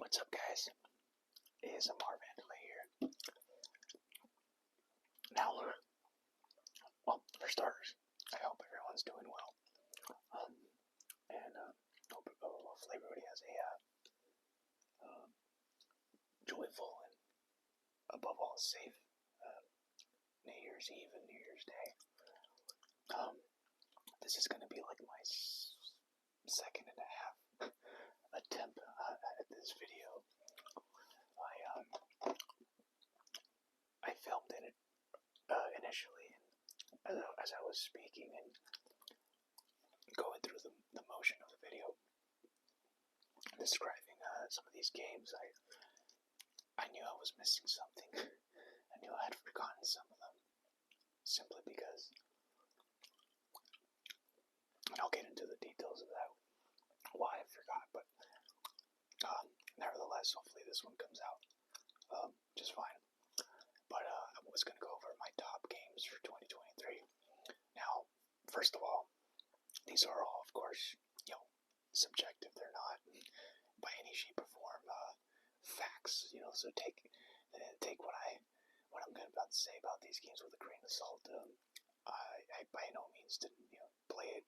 What's up, guys? ASMR Vandalay here. Now, well, for starters, I hope everyone's doing well. Hopefully everybody has a joyful and, above all, safe New Year's Eve and New Year's Day. This is going to be like my second and a half attempt at this video. I filmed it initially as I was speaking and going through the motion of the video, describing some of these games. I knew I was missing something. I knew I had forgotten some of them, simply because, and I'll get into the details of that, why I forgot, but nevertheless, hopefully this one comes out just fine. But I was going to go over my top games for 2023. Now, first of all, these are all, of course, subjective. They're not by any shape or form facts, so take what I'm about to say about these games with a grain of salt. I by no means didn't play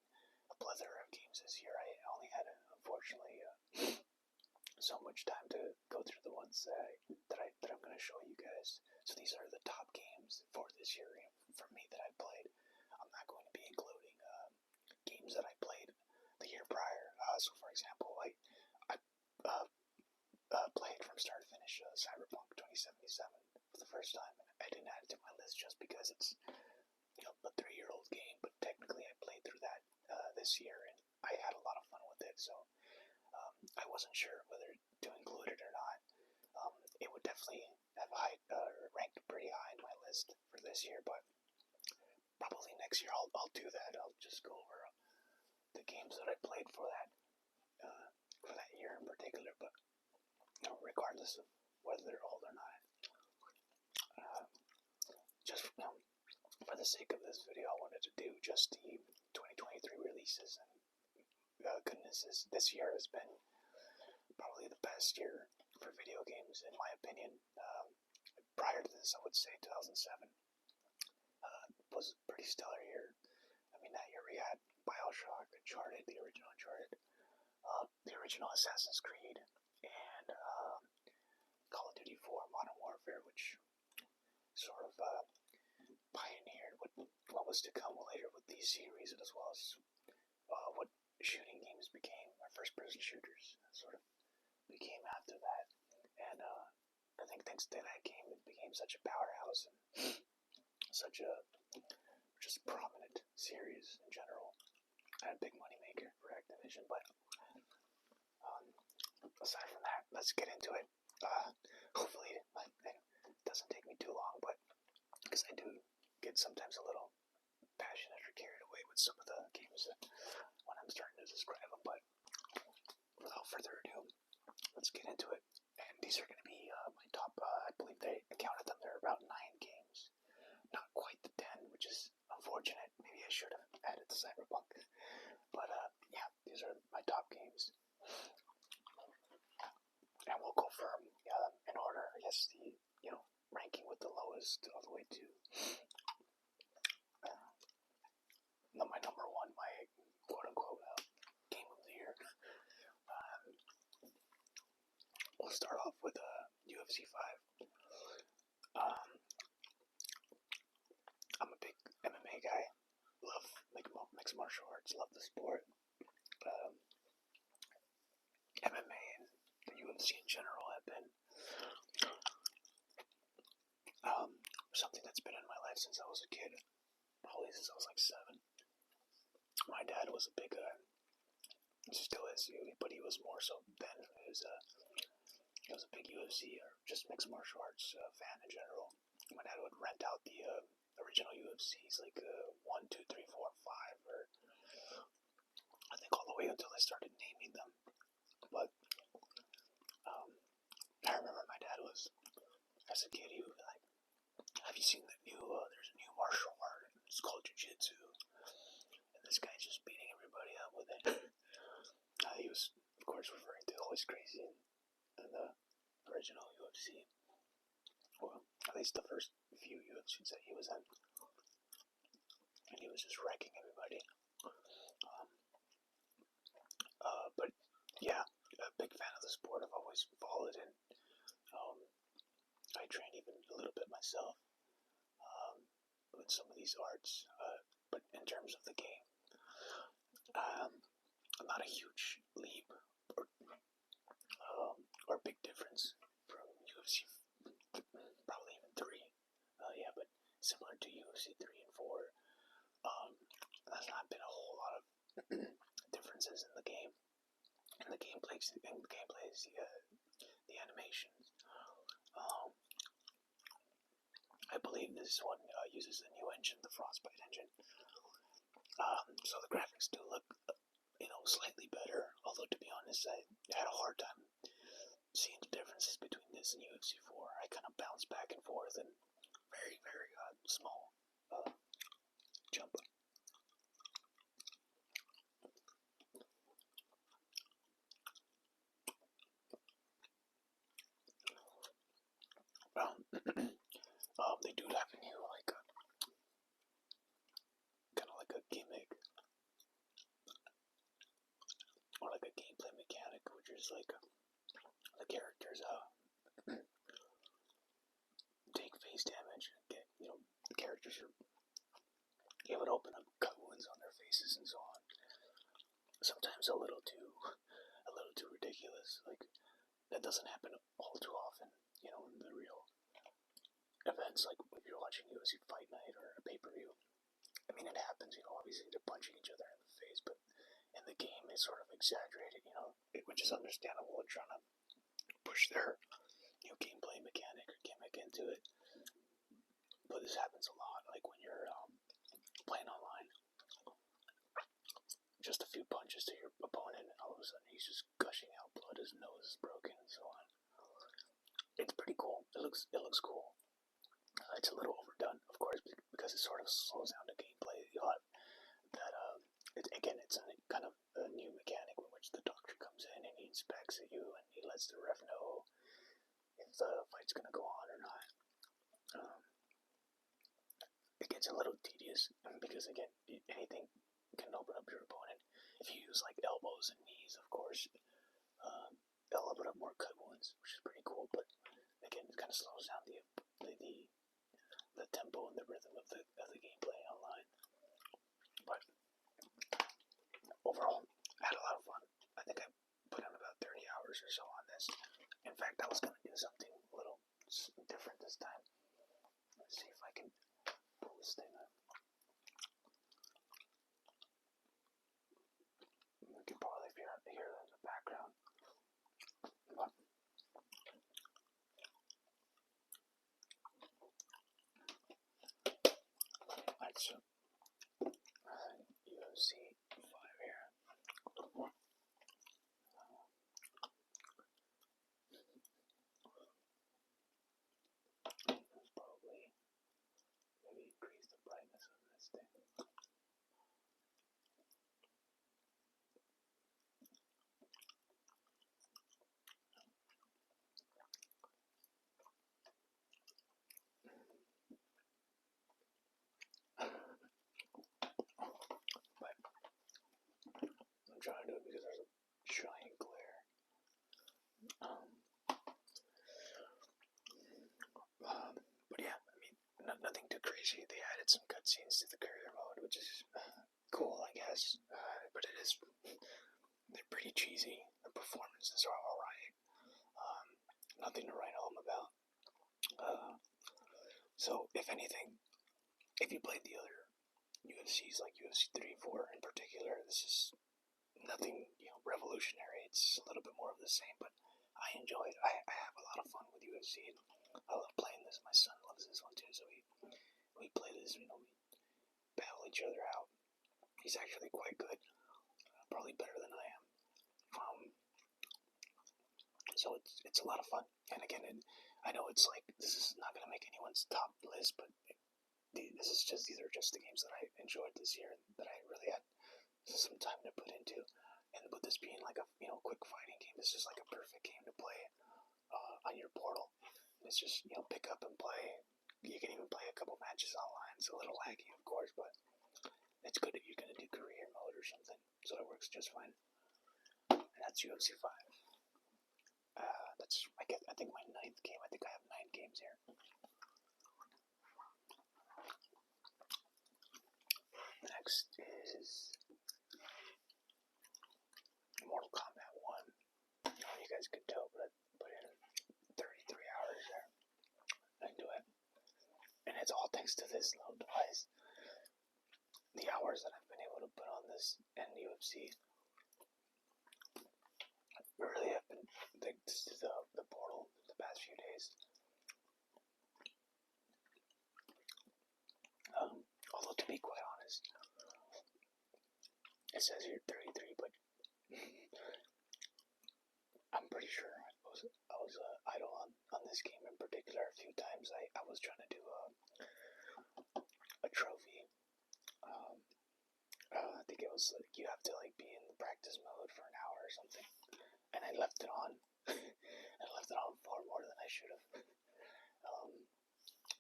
a plethora of games this year. I only had, unfortunately, so much time to go through the ones that I'm going to show you guys. So these are the top games for this year for me that I played. I'm not going to be including games that I played the year prior. So, for example, I played from start to finish Cyberpunk 2077 for the first time. I didn't add it to my list just because it's a 3-year-old game, but technically I played through that this year, and I had a lot of fun with it. So I wasn't sure whether to include it or not. It would definitely have ranked pretty high in my list for this year, but probably next year I'll do that. I'll just go over the games that I played for that year in particular, but regardless of whether they're old or not, just for the sake of this video, I wanted to do just the 2023 releases, and goodness, this year has been probably the best year for video games, in my opinion. Prior to this, I would say 2007 was a pretty stellar year. I mean, that year we had BioShock, Uncharted, the original Uncharted, the original Assassin's Creed, and Call of Duty 4 Modern Warfare, which sort of pioneered what was to come later with these series, as well as what shooting games became, or first-person shooters sort of became after that. And I think thanks to that game, it became such a powerhouse and such a just prominent series in general, and a big moneymaker for Activision. But aside from that, let's get into it. Hopefully it doesn't take me too long, but because I do get sometimes a little passionate or carried away with some of the games when I'm starting to describe them. But without further ado, let's get into it. And these are going to be my top, I believe I counted them, there are about 9 games. Not quite the 10, which is unfortunate. Maybe I should have added the Cyberpunk. But yeah, these are my top games. And we'll go from, in order, I guess, the, ranking with the lowest all the way to my number one, my quote-unquote game of the year. We'll start off with UFC 5. I'm a big MMA guy. Love mixed martial arts. Love the sport. MMA and the UFC in general have been something that's been in my life since I was a kid. Probably since I was like 7. My dad was a big, still is, but he was more so then. He was a big UFC or just mixed martial arts fan in general. My dad would rent out the original UFCs, like 1, 2, 3, 4, 5, or I think all the way until I started naming them. But I remember my dad was, as a kid, he would be like, "Have you seen the new? There's a new martial art. It's called Jiu-Jitsu, and this guy's just beating everybody up with it." He was, of course, referring to Always Crazy and in the original UFC. Well, at least the first few UFCs that he was in. And he was just wrecking everybody. But yeah, a big fan of the sport. I've always followed it. I train even a little bit myself with some of these arts. But in terms of the game, not a huge leap or big difference from UFC, probably even 3. Yeah, but similar to UFC 3 and 4. There's not been a whole lot of differences in the game. And the gameplays, the animations. I believe this one uses the new engine, the Frostbite engine. So the graphics do look, slightly better. Although, to be honest, I had a hard time seeing the differences between this and UFC 4. I kind of bounce back and forth in very, very small jump. They do have a new, kind of like a gimmick, or like a gameplay mechanic, which is like the characters take face damage. Get, the characters are able to open up cut wounds on their faces and so on. Sometimes a little too ridiculous. Like, that doesn't happen all too often, in the real events, like if you're watching UFC Fight Night or a pay-per-view. I mean, it happens, obviously they're punching each other in the face, but in the game it's sort of exaggerated, which is understandable. They're trying to push their new gameplay mechanic or gimmick into it. But this happens a lot, like when you're playing online. Just a few punches to your opponent, and all of a sudden he's just gushing out blood, his nose is broken, and so on. It's pretty cool. It looks cool. It's a little overdone, of course, because it sort of slows down the gameplay a lot. That it's a kind of a new mechanic in which the doctor comes in and he inspects you and he lets the ref know if the fight's gonna go on or not. It gets a little tedious because, again, anything can open up your opponent. If you use like elbows and knees, of course, they'll open up more cut wounds, which is pretty cool. But again, it kind of slows down the tempo and the rhythm of the gameplay online. But overall, I had a lot of fun. I think I put in about 30 hours or so on this. In fact, I was going to do something a little different this time. Let's see if I can pull this thing up. You can probably hear it in the background. But let's UFC 5 here. Probably maybe increase the brightness of this thing. I'm trying to do it because there's a giant glare. But yeah, I mean, nothing too crazy. They added some cutscenes to the career mode, which is cool, I guess. But they're pretty cheesy. The performances are alright. Nothing to write home about. So, if anything, if you played the other UFCs, like UFC 3 and 4 in particular, this is nothing, revolutionary. It's a little bit more of the same, but I enjoy it. I have a lot of fun with UFC. I love playing this. My son loves this one too, so we play this, we battle each other out. He's actually quite good. Probably better than I am. So it's a lot of fun. And again, I know it's like, this is not going to make anyone's top list, but these are just the games that I enjoyed this year that I really had some time to put into. And with this being like a quick fighting game, this is like a perfect game to play on your portal. It's just pick up and play. You can even play a couple matches online. It's a little laggy, of course, but it's good if you're gonna do career mode or something. So it works just fine. And that's UFC 5. That's I think my 9th game. I think I have 9 games here. Next is Mortal Kombat 1. You guys could tell, but I put in 33 hours there into it. And it's all thanks to this little device. The hours that I've been able to put on this and UFC really have been thanks to the portal the past few days. Although to be quite honest, it says here 33, but I'm pretty sure I was idle on this game in particular. A few times I was trying to do a trophy. I think it was like you have to like be in the practice mode for an hour or something, and I left it on. I left it on far more than I should have.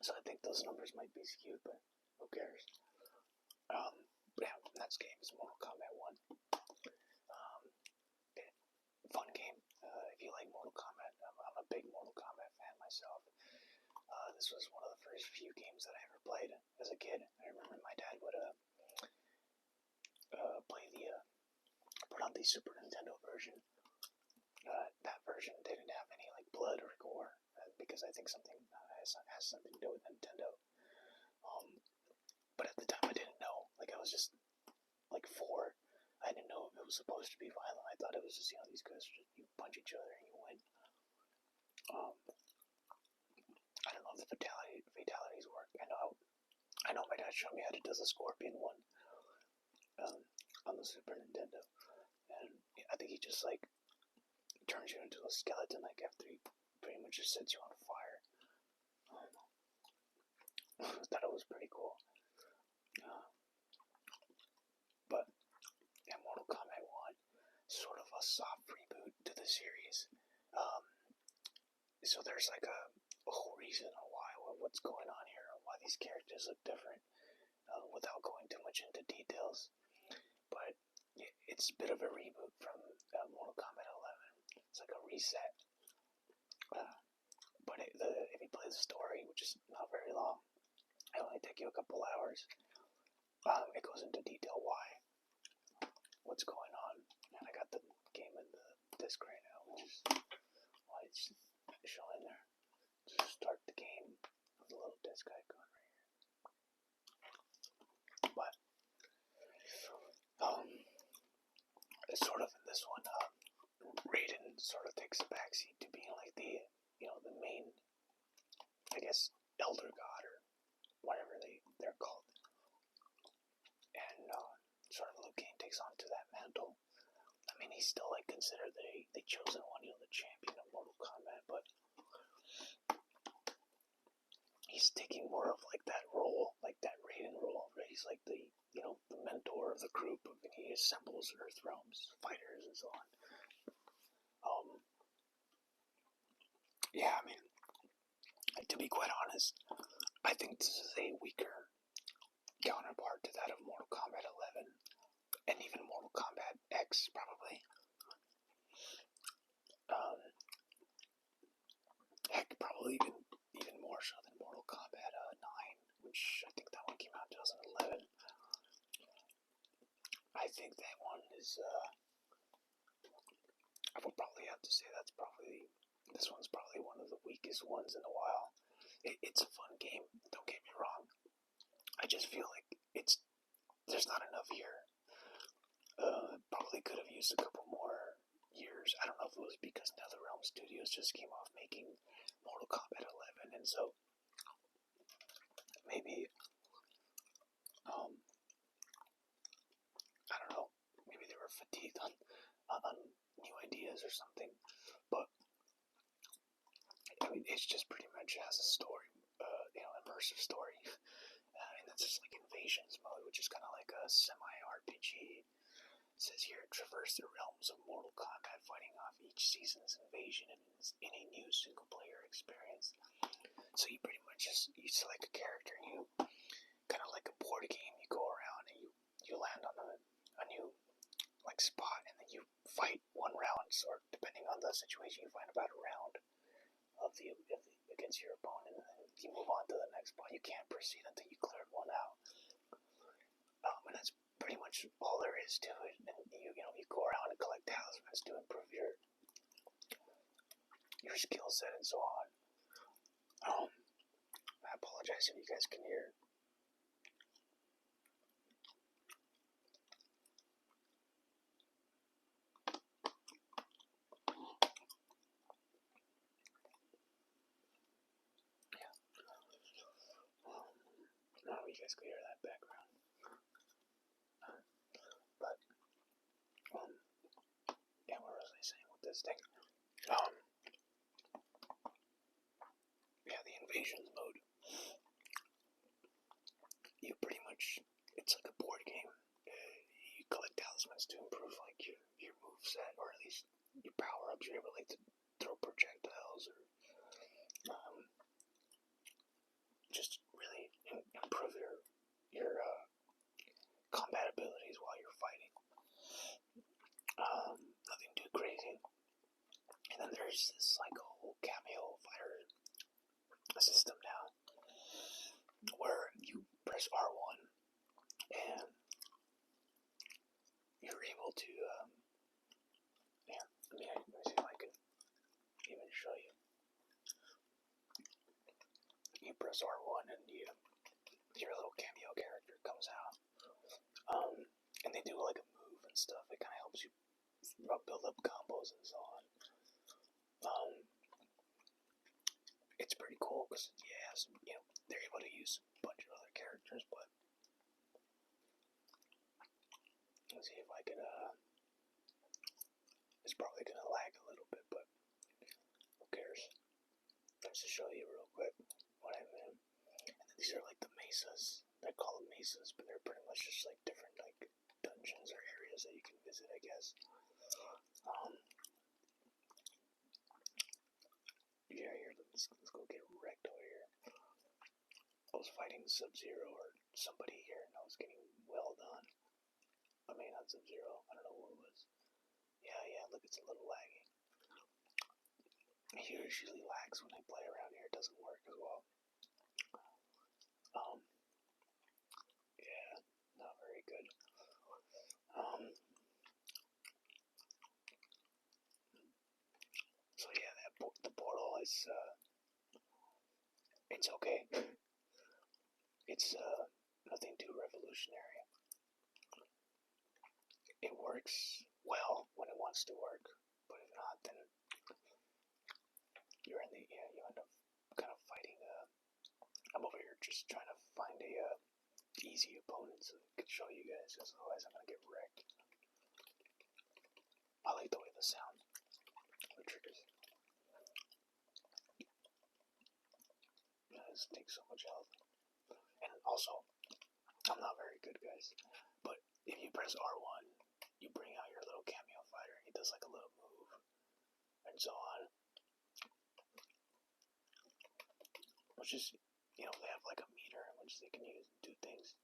So I think those numbers might be skewed, but who cares? But yeah, next game is Mortal Kombat 1. Fun game. If you like Mortal Kombat, I'm a big Mortal Kombat fan myself. This was one of the first few games that I ever played as a kid. I remember my dad would put on the Super Nintendo version. That version didn't have any like blood or gore because I think something has something to do with Nintendo. But at the time I didn't know. Like I was just like 4. I didn't know if it was supposed to be violent. I thought it was just these guys you punch each other and you win. I don't know if the fatalities work. I know my dad showed me how to do the Scorpion one on the Super Nintendo, and I think he just like turns you into a skeleton like after he pretty much just sets you on fire. I thought it was pretty cool. But yeah, Mortal Kombat 1, sort of a soft reboot to the series. So there's like a whole reason why what's going on here, why these characters look different, without going too much into details. But it's a bit of a reboot from Mortal Kombat 11. It's like a reset. But if you play the story, which is not very long, it'll only take you a couple hours. It goes into detail what's going on. And I got the game in the disc right now, which is why it's showing there. Just start the game with a little disc icon right here. But sort of in this one, Raiden sort of takes a backseat to being like the main, I guess, elder god or whatever they're called. And sort of Liu Kang takes on to that mantle. I mean, he's still like considered the chosen one, the champion of Mortal Kombat, but he's taking more of like that role, like that Raiden role, where he's like the the mentor of the group, and he assembles Earthrealm's fighters and so on. Yeah, I mean, to be quite honest, I think this is a weaker counterpart to that of Mortal Kombat 11, and even Mortal Kombat X, probably. Heck, probably even more so than Mortal Kombat 9, which I think that one came out in 2011. I think that one is, I would probably have to say this one's probably one of the weakest ones in a while. It's a fun game, don't get me wrong. I just feel like there's not enough here. Probably could have used a couple more years. I don't know if it was because NetherRealm Studios just came off making Mortal Kombat 11, and so maybe, I don't know, maybe they were fatigued on new ideas or something, but I mean, it just pretty much has a story, immersive story, and it's just like Invasions mode, which is kind of like a semi-RPG It says here, traverse the realms of Mortal Kombat, fighting off each season's invasion in a new single-player experience. So you pretty much you select a character, and you kind of like a board game. You go around and you land on a new spot, and then you fight one round, or depending on the situation, you fight about a round against your opponent, and then you move on to the next spot. You can't proceed until you cleared one out. And that's pretty much all there is to it. And you go around and collect talismans to improve your skill set and so on. I apologize if you guys can hear. I don't know if you guys can hear that background. But, yeah, what was I saying with this thing? Yeah, the invasions mode. You pretty much, it's like a board game. You collect talismans to improve, your moveset, or at least your power-ups. You're able, to throw projectiles, or, just really improve your combat abilities while you're fighting. Nothing too crazy. And then there's this whole cameo fighter system now, where you press R1 and you're able to let me see if I can even show you. You press R1 and your little cameo character comes out. And they do a move and stuff. It kind of helps you build up combos and so on. It's pretty cool because they're able to use a bunch of other characters, but let's see if I can. It's probably gonna lag a little bit, but who cares? Let's just show you real quick what I mean. And then these are the mesas. They call them mesas, but they're pretty much just different dungeons or areas that you can visit, I guess. Yeah, here, let's go get wrecked over here. I was fighting Sub-Zero or somebody here, and I was getting well done. I mean, not Sub-Zero, I don't know who it was. Yeah, look, it's a little laggy. It usually lags when I play around here, it doesn't work as well. Yeah, not very good. So yeah, the portal is, it's okay. It's, nothing too revolutionary. It works well when it wants to work, but if not, then you end up kind of fighting, I'm over here just trying to find a, easy opponent so I can show you guys, because otherwise I'm gonna get wrecked. I like the way the sound, the triggers. This takes so much health. And also, I'm not very good, guys, but if you press R1, you bring out your little cameo fighter, and he does a little move, and so on. Which is, they have a meter in which they can use to do things.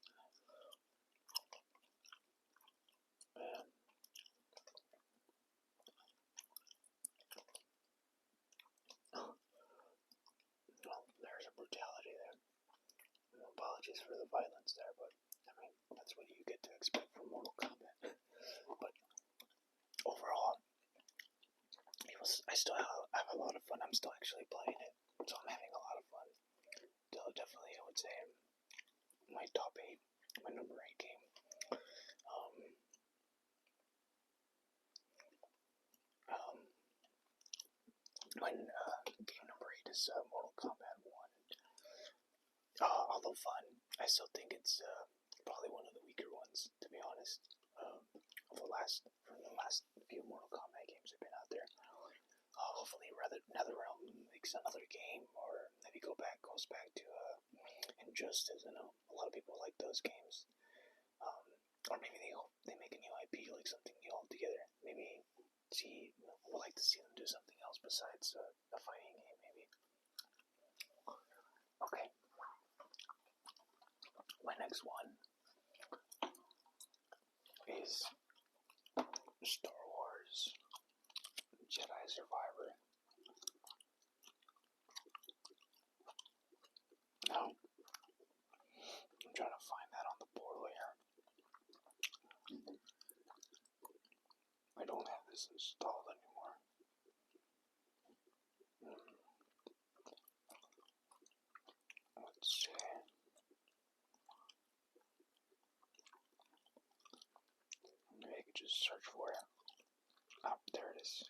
And well, there's a brutality there. Apologies for the violence there, but I mean, that's what you get to expect from Mortal Kombat. But overall, I still have a lot of fun. I'm still actually playing it, so I'm having a lot of fun. So definitely, I would say my top 8, my number 8 game. My game number 8 is Mortal Kombat 1. Although fun, I still think it's probably one of the weaker ones, to be honest. From the last few Mortal Kombat games that have been out there. Hopefully, NetherRealm makes another game, or maybe goes back to Injustice. I know a lot of people like those games. Or maybe they make a new IP like like something new altogether. Maybe would like to see them do something else besides a fighting game, maybe. Okay. My next one is Star Wars Jedi Survivor. Now, I'm trying to find that on the portal here. I don't have this installed anymore. Let's see. Maybe I could just search for it. Oh, there it is.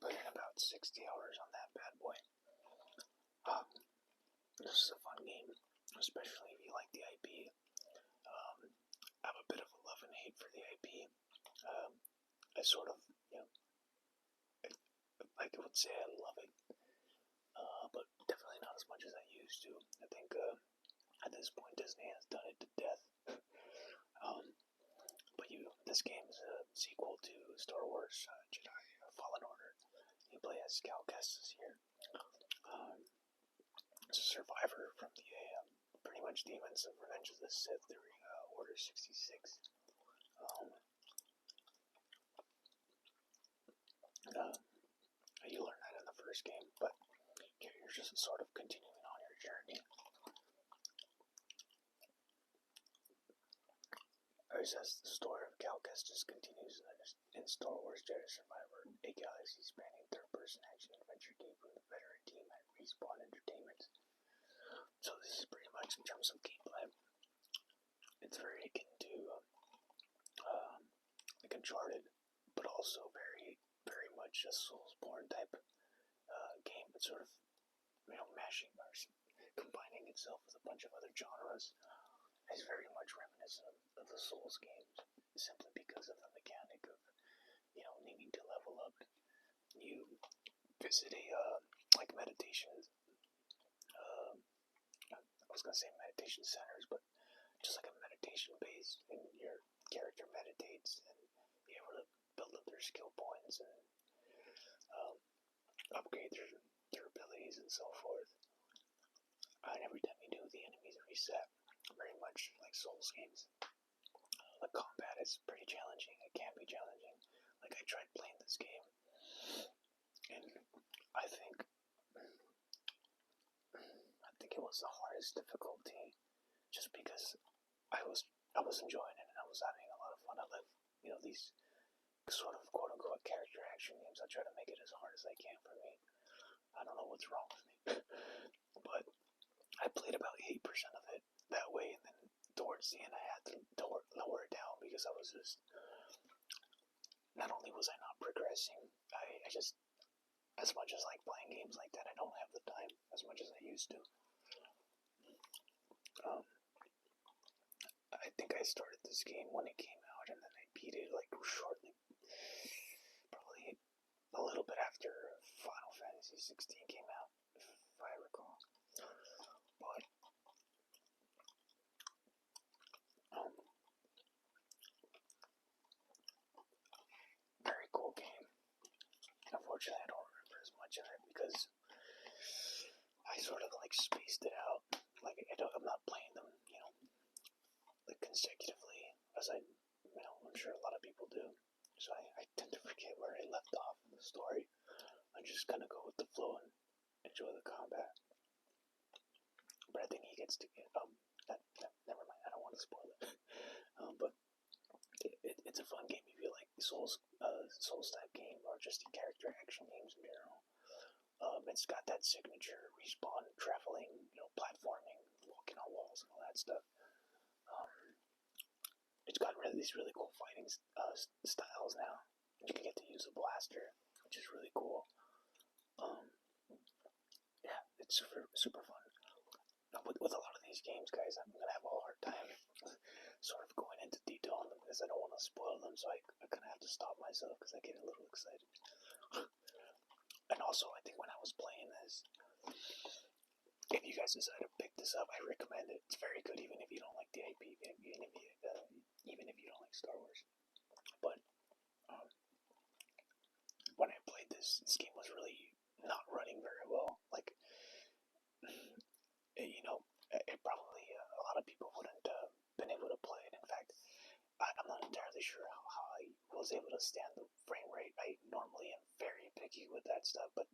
Put in about 60 hours on that bad boy. This is a fun game, especially if you like the IP. I have a bit of a love and hate for the IP. I sort of, I would say I love it, but definitely not as much as I used to. I think at this point Disney has done it to death. But this game is a sequel to Star Wars Jedi Fallen Order. You play as Cal Kestis here. It's a survivor from the pretty much Demons of Revenge of the Sith during Order 66. You learn that in the first game, but you're just sort of continuing on your journey. It says the story of Cal Kestis continues in Star Wars Jedi Survivor, a galaxy-spanning third-person action-adventure game from the veteran team at Respawn Entertainment. So this is pretty much in terms of gameplay. It's very akin to like Uncharted, but also very, very much a Soulsborne type game. It's sort of, mashing or combining itself with a bunch of other genres. It's very much reminiscent of the Souls games, simply because of the mechanic of, needing to level up. You visit like meditation, I was going to say meditation centers, but just like a meditation base, and your character meditates, and you're able to build up their skill points and upgrade their abilities and so forth. And every time you do, the enemies reset, very much like Souls games. The combat is pretty challenging. It can be challenging. Like, I tried playing this game, and I think it was the hardest difficulty, just because I was enjoying it and I was having a lot of fun. I love, these sort of quote unquote character action games. I try to make it as hard as I can for me. I don't know what's wrong with me, but I played about 8% of it that way, and then towards the end I had to lower it down because I was just, not only was I not progressing, I just, as much as like playing games like that, I don't have the time as much as I used to. I think I started this game when it came out, and then I beat it like shortly, probably a little bit after Final Fantasy 16 came out, if I recall. But very cool game. Unfortunately, I don't remember as much of it because I sort of like spaced it out. Like, I'm not playing them, like consecutively, as I'm sure a lot of people do. So I tend to forget where I left off in the story. I just kind of go with the flow and enjoy the combat. But I think he gets to get, never mind, I don't want to spoil it. But it's a fun game if you like Souls type game, or just the character action games in general. It's got that signature Respawn traveling, platforming, walking on walls and all that stuff. It's got these really cool fighting styles now. You can get to use a blaster, which is really cool. Yeah, it's super fun. With a lot of these games, guys, I'm gonna have a hard time sort of going into detail on them because I don't want to spoil them, so I kind of have to stop myself because I get a little excited. And also, I think when I was playing this, if you guys decide to pick this up, I recommend it. It's very good, even if you don't like the IP, even if you don't like Star Wars. But when I played this game was really not running very well. Like, it probably a lot of people wouldn't been able to play it. In fact, I'm not entirely sure how I was able to stand the frame rate. I normally am very picky with that stuff, but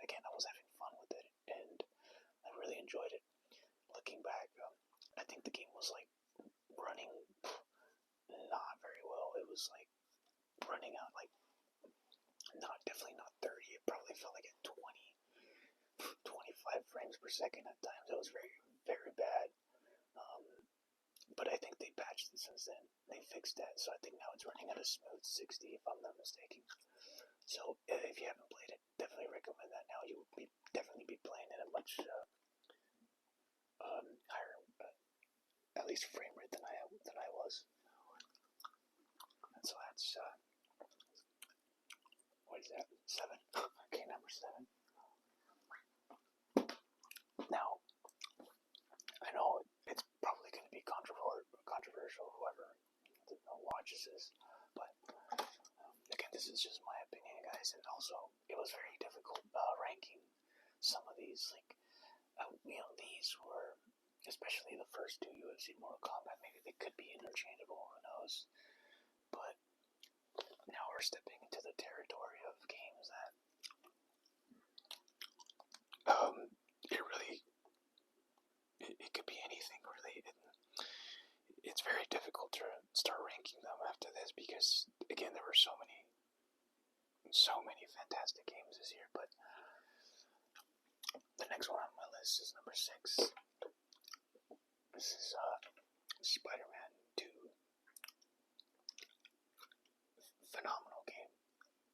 again, I was having fun with it, and I really enjoyed it. Looking back, I think the game was like running not very well. It was like running out like definitely not 30. It probably felt like at 20, 25 frames per second at times. It was very, very bad. But I think they patched it since then. They fixed that, so I think now it's running at a smooth 60, if I'm not mistaken. So if you haven't played it, definitely recommend that. Now you will definitely be playing at a much higher, at least frame rate than I was. And so that's what is that? 7. Okay, number 7. Now, I know it's probably going to be controversial, whoever watches this, but again, this is just my opinion, guys, and also, it was very difficult ranking some of these, like, these were, especially the first 2 UFC Mortal Kombat, maybe they could be interchangeable, who knows, but now we're stepping into the territory of games that, it could be anything, really. It's very difficult to start ranking them after this because, again, there were so many fantastic games this year. But the next one on my list is number 6. This is Spider-Man 2. Phenomenal game.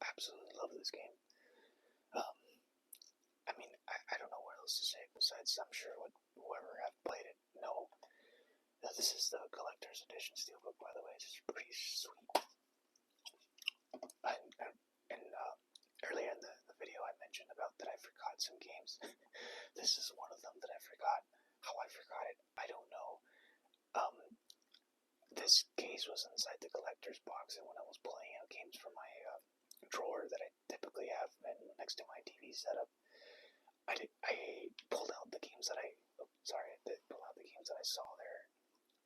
Absolutely love this game. I mean, I don't know what else to say besides I'm sure whoever have played it know. This is the collector's edition steelbook, by the way. It's pretty sweet. And earlier in the video I mentioned about that I forgot some games. This is one of them that I forgot. How I forgot it, I don't know. This case was inside the collector's box, and when I was playing out games from my drawer that I typically have next to my TV setup, I pulled out the games that I saw there,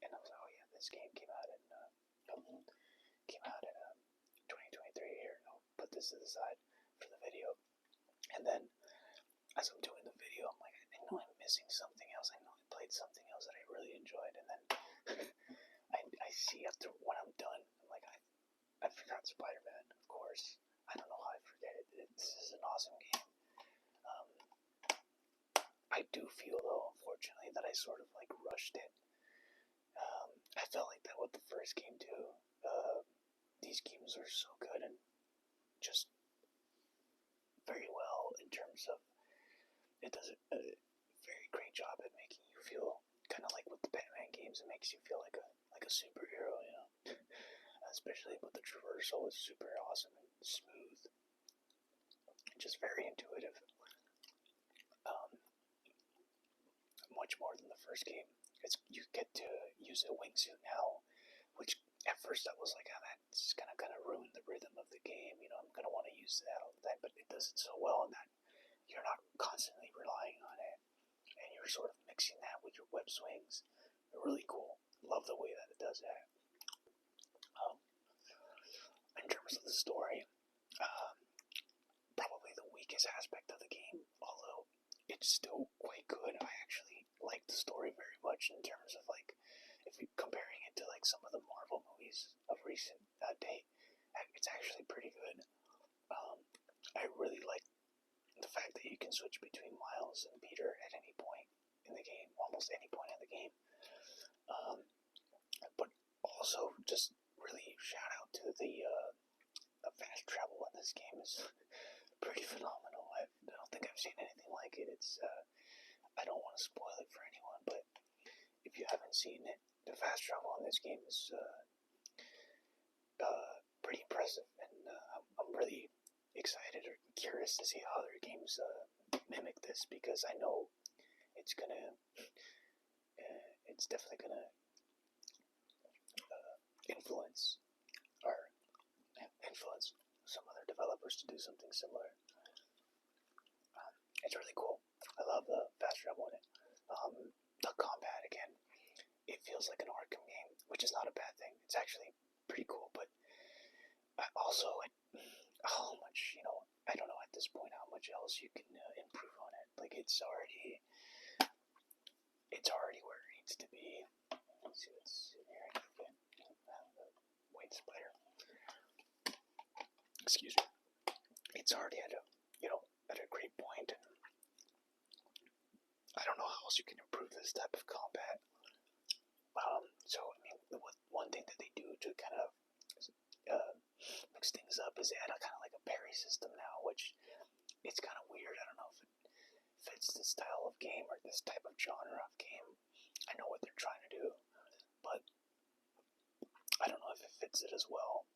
and I was like, oh yeah, this game came out in 2023 here. I'll put this to the side for the video, and then as I'm doing the video, I'm like, I know I'm missing something else. I know I played something else that I really enjoyed, and then I see after when I'm done, I'm like, I forgot Spider-Man, of course. I don't know how I forget it. This is an awesome game. I do feel, though, unfortunately, that I sort of like rushed it. I felt like that with the first game too. These games are so good and just very well in terms of it does a very great job at making you feel kind of like with the Batman games. It makes you feel like a superhero, especially with the traversal. It's super awesome and smooth, and just very intuitive. Much more than the first game. You get to use a wingsuit now, which at first I was like, that's gonna ruin the rhythm of the game. I'm gonna want to use that all the time, but it does it so well in that you're not constantly relying on it, and you're sort of mixing that with your web swings. They're really cool. Love the way that it does that. In terms of the story, probably the weakest aspect of the game, although it's still quite good. I actually like the story very much in terms of like, if you're comparing it to like some of the Marvel movies of recent date, it's actually pretty good. I really like the fact that you can switch between Miles and Peter at any point in the game, almost any point in the game. But also just really shout out to the fast travel in this game is pretty phenomenal. I don't think I've seen anything like it. It's I don't want to spoil it for anyone, but if you haven't seen it, the fast travel in this game is pretty impressive, and I'm really excited or curious to see how other games mimic this, because I know it's definitely gonna influence some other developers to do something similar. It's really cool. I love the fast travel in it. The combat, again, it feels like an Arkham game, which is not a bad thing. It's actually pretty cool, but also, how much, I don't know at this point how much else you can improve on it. Like, it's already where it needs to be. Let's see what's in here. White spider. Excuse me. It's already at a great point. I don't know how else you can improve this type of combat. So, I mean, one thing that they do to kind of mix things up is they add kind of like a parry system now, which it's kind of weird. I don't know if it fits the style of game or this type of genre of game. I know what they're trying to do, but I don't know if it fits it as well.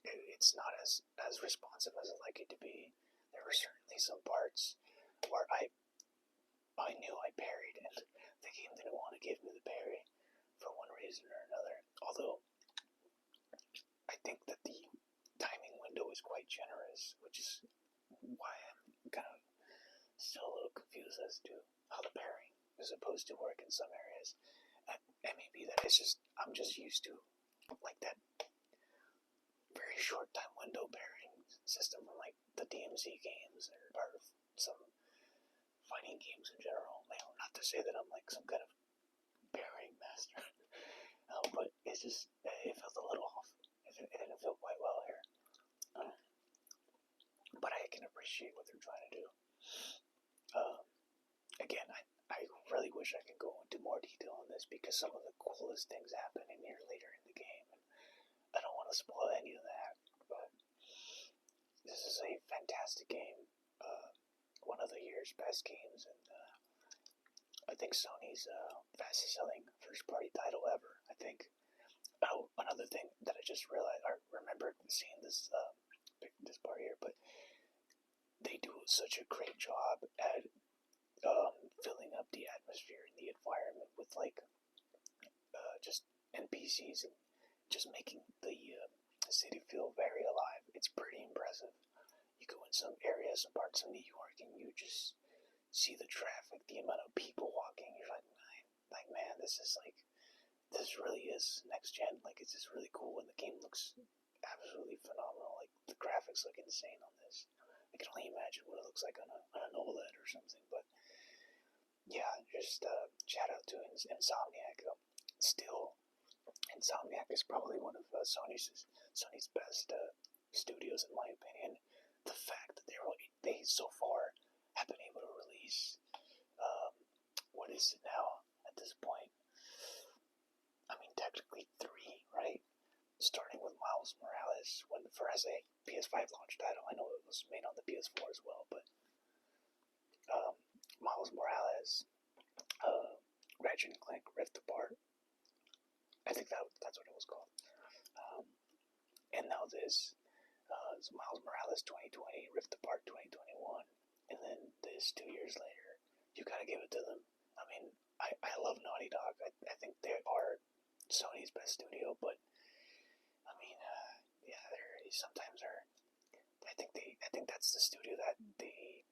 It's not as responsive as I'd like it to be. There were certainly some parts where I knew I parried and the game didn't want to give me the parry for one reason or another. Although I think that the timing window is quite generous, which is why I'm kind of still a little confused as to how the parrying is supposed to work in some areas. It may be that I'm just used to like that very short time window parrying system from like the DMZ games or some fighting games in general. Not to say that I'm like some kind of parrying master, but it felt a little off. It didn't feel quite well here. But I can appreciate what they're trying to do. Again, I really wish I could go into more detail on this because some of the coolest things happen in here later in the game. And I don't want to spoil any of that, but this is a fantastic game. One of the year's best games, and I think Sony's fastest selling first party title ever, I think. Oh, another thing that I just realized, I remembered seeing this part here, but they do such a great job at filling up the atmosphere and the environment with like just NPCs and just making the city feel very alive. It's pretty impressive. You go in some areas, some parts of New York, and you just see the traffic, the amount of people walking. You're like, man, this really is next gen. Like, it's just really cool, and the game looks absolutely phenomenal. Like, the graphics look insane on this. I can only imagine what it looks like on an OLED or something. But yeah, just shout out to Insomniac. Still, Insomniac is probably one of Sony's best studios, in my opinion. The fact that they so far have been able to release what is it now at this point? I mean, technically 3, right? Starting with Miles Morales as a PS5 launch title. I know it was made on the PS4 as well, but Miles Morales, Ratchet and Clank Rift Apart. I think that's what it was called. And now this. It's Miles Morales 2020, Rift Apart 2021, and then this 2 years later. You gotta give it to them. I mean, I love Naughty Dog. I think they are Sony's best studio, but I mean, yeah, they sometimes are. I think that's the studio that they.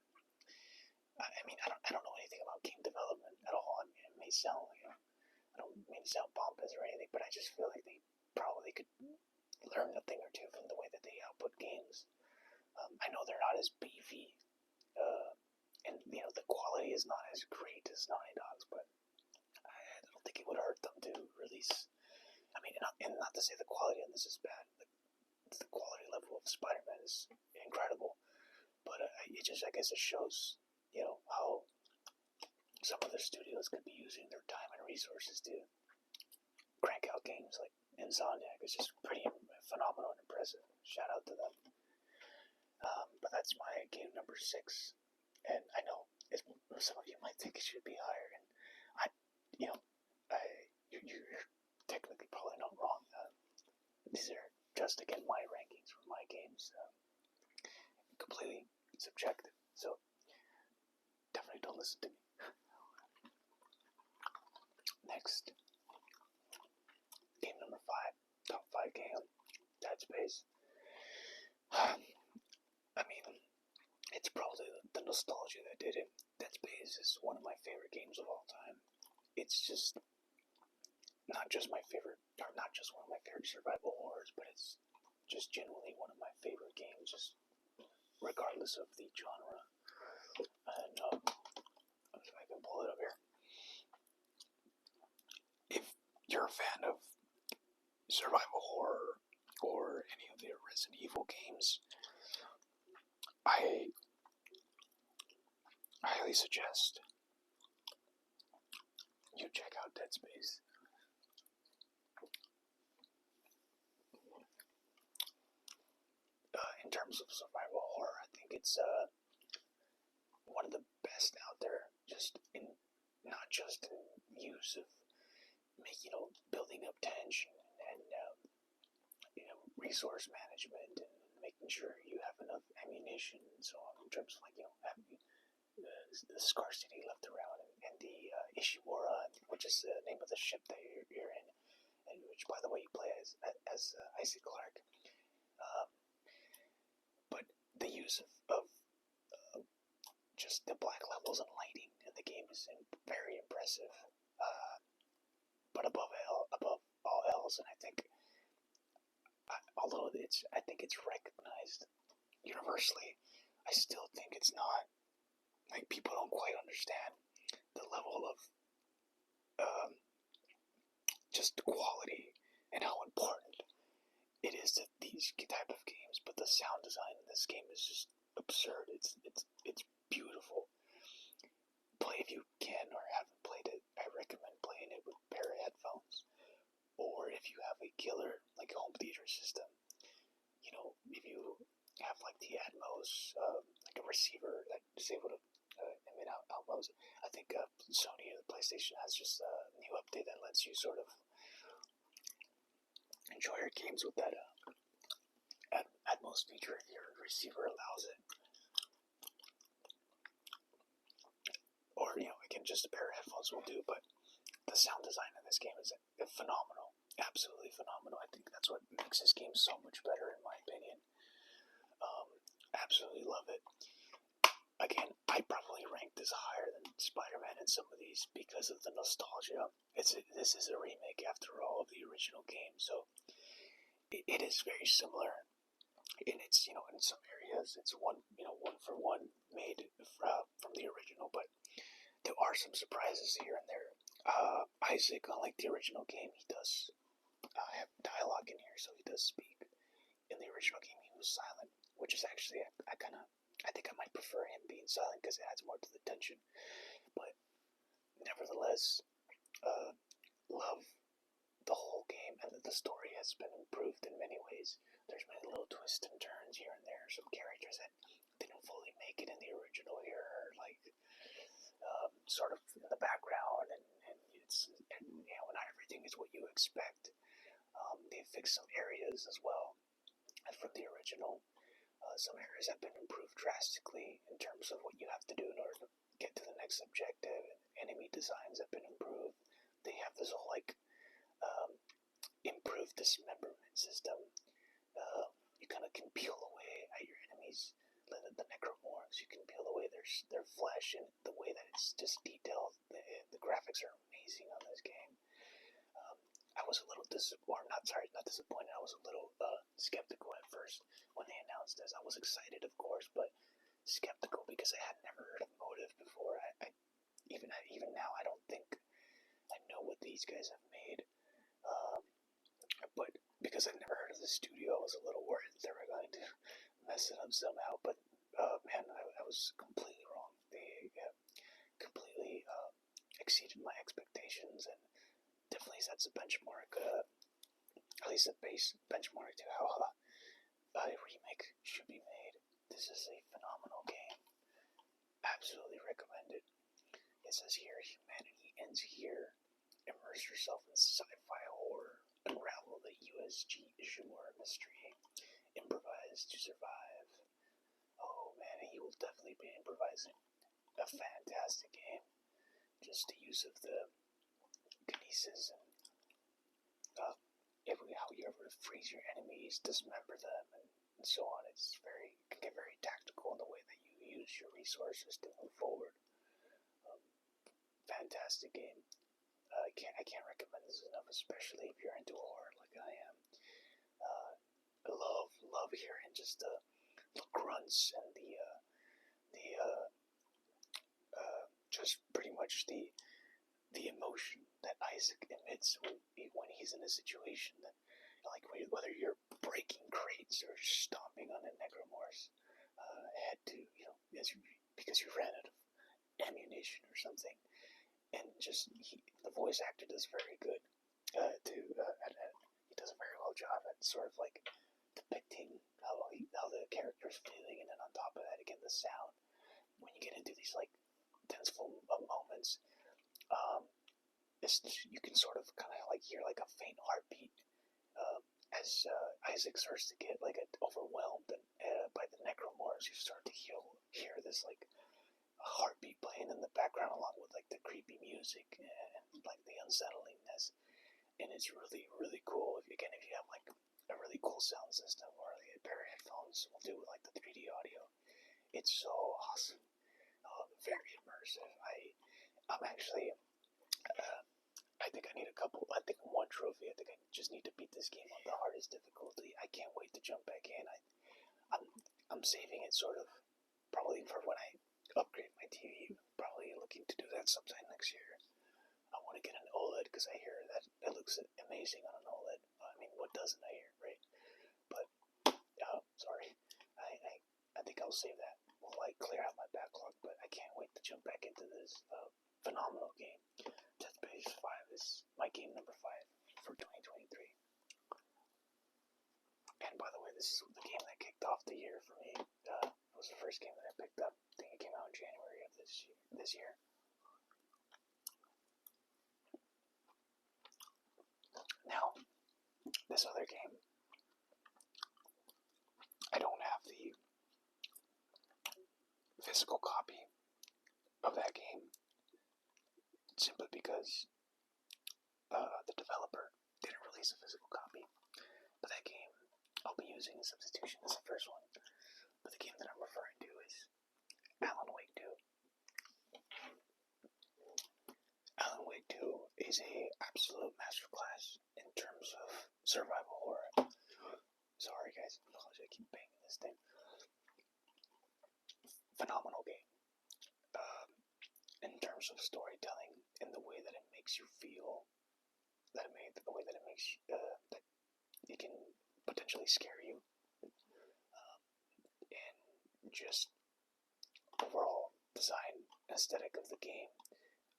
I mean, I don't know anything about game development at all. I mean, it may sound I don't mean to sound pompous or anything, but I just feel like they probably could learn a thing or two from the way that they output games. I know they're not as beefy, and the quality is not as great as Naughty Dog's, but I don't think it would hurt them to release. I mean, and not to say the quality on this is bad. The quality level of Spider-Man is incredible, but I guess it shows how some other studios could be using their time and resources to crank out games like Insomniac. Is just pretty phenomenal and impressive. Shout out to them. But that's my game number 6, and I know some of you might think it should be higher, and you're technically probably not wrong. These are just again my rankings for my games, completely subjective. So definitely don't listen to me. Next, game number 5, top 5 game, Dead Space. I mean, it's probably the nostalgia that did it. Dead Space is one of my favorite games of all time. It's just not just my favorite, or not just one of my favorite survival horrors, but it's just generally one of my favorite games, just regardless of the genre. And if I can pull it up here. If you're a fan of survival horror or any of the Resident Evil games, I highly suggest you check out Dead Space. In terms of survival horror, I think it's one of the best out there. Just in not just in use of building up tension and resource management and making sure you have enough ammunition and so on. In terms of having the scarcity left around and the Ishimura, which is the name of the ship that you're in, and which, by the way, you play as Isaac Clarke. But the use of just the black levels and lighting in the game is very impressive. But above all else, and I think, although I think it's recognized universally, I still think it's not. Like, people don't quite understand the level of just quality and how important it is to these type of games. But the sound design in this game is just absurd. It's beautiful. Play if you can or haven't played it. I recommend playing it with a pair of headphones, or if you have a killer like a home theater system. If you have like the Atmos, like a receiver that is able to emit Atmos. I think Sony or the PlayStation has just a new update that lets you sort of enjoy your games with that Atmos feature if your receiver allows it. Or, again, just a pair of headphones will do, but the sound design in this game is phenomenal. Absolutely phenomenal. I think that's what makes this game so much better, in my opinion. Absolutely love it. Again, I probably rank this higher than Spider-Man in some of these because of the nostalgia. This is a remake, after all, of the original game, so it is very similar. And it's, in some areas, it's one for one made from the original, but there are some surprises here and there. Isaac, unlike the original game, he does have dialogue in here, so he does speak. In the original game, he was silent, which is actually, I think I might prefer him being silent because it adds more to the tension. But nevertheless, love the whole game, and the story has been improved in many ways. There's many little twists and turns here and there. Some characters that didn't fully make it in the original here are like sort of in the background, and not everything is what you expect. They fixed some areas as well from the original. Some areas have been improved drastically in terms of what you have to do in order to get to the next objective, and enemy designs have been improved. They have this whole improved dismemberment system. You kind of can peel away at your enemies, the necromorphs. You can peel away their flesh, and the way that it's just detailed. The graphics are amazing on this game. I was a little not disappointed. I was a little skeptical at first when they announced this. I was excited, of course, but skeptical because I had never heard of Motive before. I even now, I don't think I know what these guys have made. But because I never heard of the studio, I was a little worried that they were going to mess it up somehow. But man, I was completely wrong. They completely exceeded my expectations, and definitely sets a benchmark, at least a base benchmark to how a remake should be made. This is a phenomenal game. Absolutely recommend it. It says here, humanity ends here. Immerse yourself in sci-fi horror. Unravel the USG genre mystery. Improvise to survive. Oh man, he will definitely be improvising. a fantastic game. Just the use of the kinesis and how you ever freeze your enemies, dismember them, and so on. It can get very tactical in the way that you use your resources to move forward. Fantastic game. I can't recommend this enough, especially if you're into horror like I am. I love hearing just the grunts and just pretty much the emotion that Isaac emits when he's in a situation that, like, whether you're breaking crates or stomping on a necromorph's head to, because you ran out of ammunition or something, and just the voice actor does very good. He does a very well job at sort of like depicting how the character's feeling, and then on top of that, again, the sound. When you get into these like tenseful moments, you can sort of kind of like hear like a faint heartbeat as Isaac starts to get like overwhelmed by the necromorphs. You start to hear this like a heartbeat playing in the background, along with like the creepy music and like the unsettlingness. And it's really, really cool. If you have like a really cool sound system, or like a pair of headphones will do with like the 3D audio. It's so awesome. Very immersive. I'm actually, I think I need one trophy. I think I just need to beat this game on the hardest difficulty. I can't wait to jump back in. I'm saving it sort of probably for when I upgrade my TV. Probably looking to do that sometime next year. I want to get an OLED because I hear that it looks amazing on an OLED. I mean, what doesn't I hear, right? But sorry, I think I'll save that. Will like clear out my backlog, but I can't wait to jump back into this phenomenal game. Death Space 5 is my game number 5 for 2023. And by the way, this is the game that kicked off the year for me. It was the first game that I picked up. I think it came out in January of this year. Now, this other game, I don't have the physical copy of that game, simply because the developer didn't release a physical copy. But that game I'll be using a substitution as the first one. But the game that I'm referring to is Alan Wake 2. Alan Wake 2 is a absolute masterclass in terms of survival horror. Sorry guys, I keep banging this thing. Phenomenal game. In terms of storytelling, in the way that it makes you feel, the way that it makes that it can potentially scare you, and just overall design aesthetic of the game,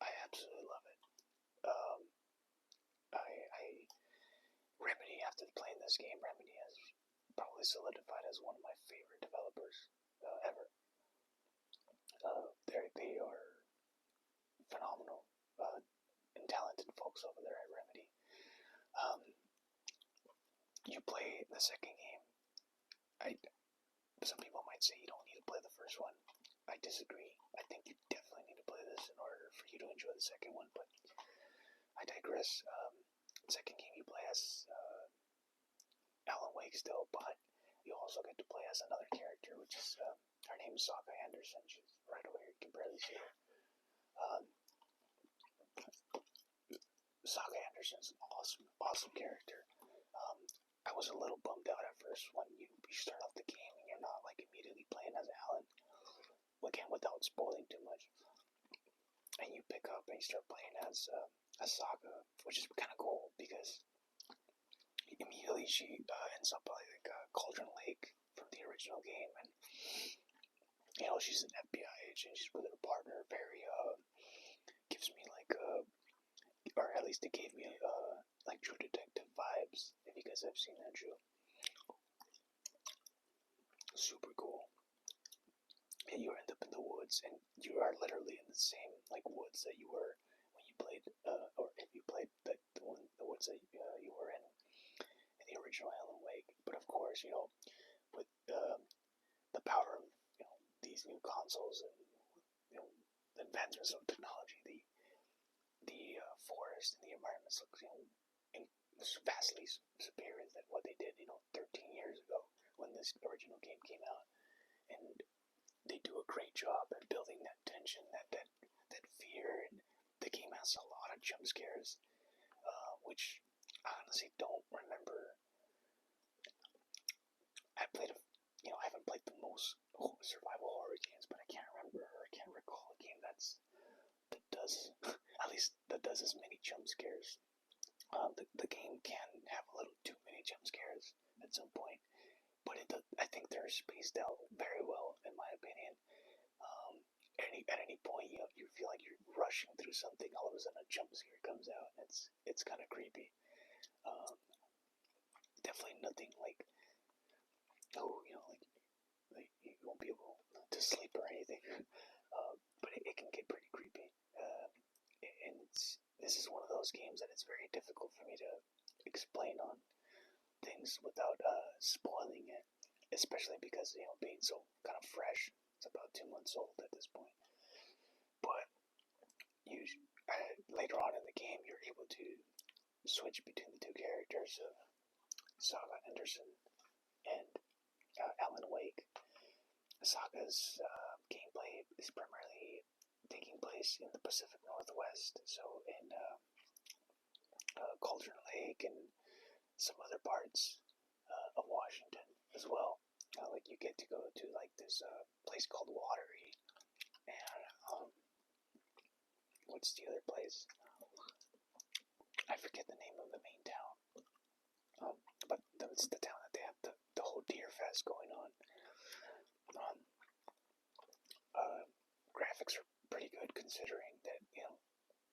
I absolutely love it. Remedy, after playing this game, Remedy has probably solidified as one of my favorite developers ever. They are phenomenal and talented folks over there at Remedy. You play the second game. Some people might say you don't need to play the first one. I disagree. I think you definitely need to play this in order for you to enjoy the second one, but I digress. Second game you play as Alan Wake still, but you also get to play as another character, which is her name is Sokka Anderson. She's right over here. You can barely see her. Sokka Anderson's an awesome character. I was a little bummed out at first when you start off the game and you're not like immediately playing as Alan. Again, without spoiling too much. And you pick up and you start playing as Sokka, which is kind of cool because immediately she ends up by like Cauldron Lake from the original game, and she's an FBI agent. She's with her partner. Very gives me like or at least it gave me like True Detective vibes. If you guys have seen that show, super cool. And you end up in the woods, and you are literally in the same like woods that you were when you played, or if you played the woods that you were in the original Alan Wake. But of course, with the power of these new consoles and advancements of technology, the forest and the environments look, vastly superior than what they did, 13 years ago when this original game came out. And they do a great job at building that tension, that fear, and the game has a lot of jump scares, which I honestly don't remember. I haven't played the most survival horror games, but I can't recall a game that does, at least that does as many jump scares. The game can have a little too many jump scares at some point, but I think they're spaced out very well, in my opinion. At any point, you feel like you're rushing through something, all of a sudden a jump scare comes out, and it's kind of creepy. Definitely nothing like, like you won't be able to sleep or anything, but it can get pretty creepy. And this is one of those games that it's very difficult for me to explain on things without spoiling it, especially because being so kind of fresh. It's about 2 months old at this point. But later on in the game, you're able to switch between the two characters of Saga Anderson and Alan Wake. Saga's gameplay is primarily taking place in the Pacific Northwest, so in Cauldron Lake and some other parts of Washington as well. Like you get to go to like this place called Watery, and what's the other place? I forget the name of the main town, but it's the town that they have the whole Deer Fest going on. Graphics are pretty good considering that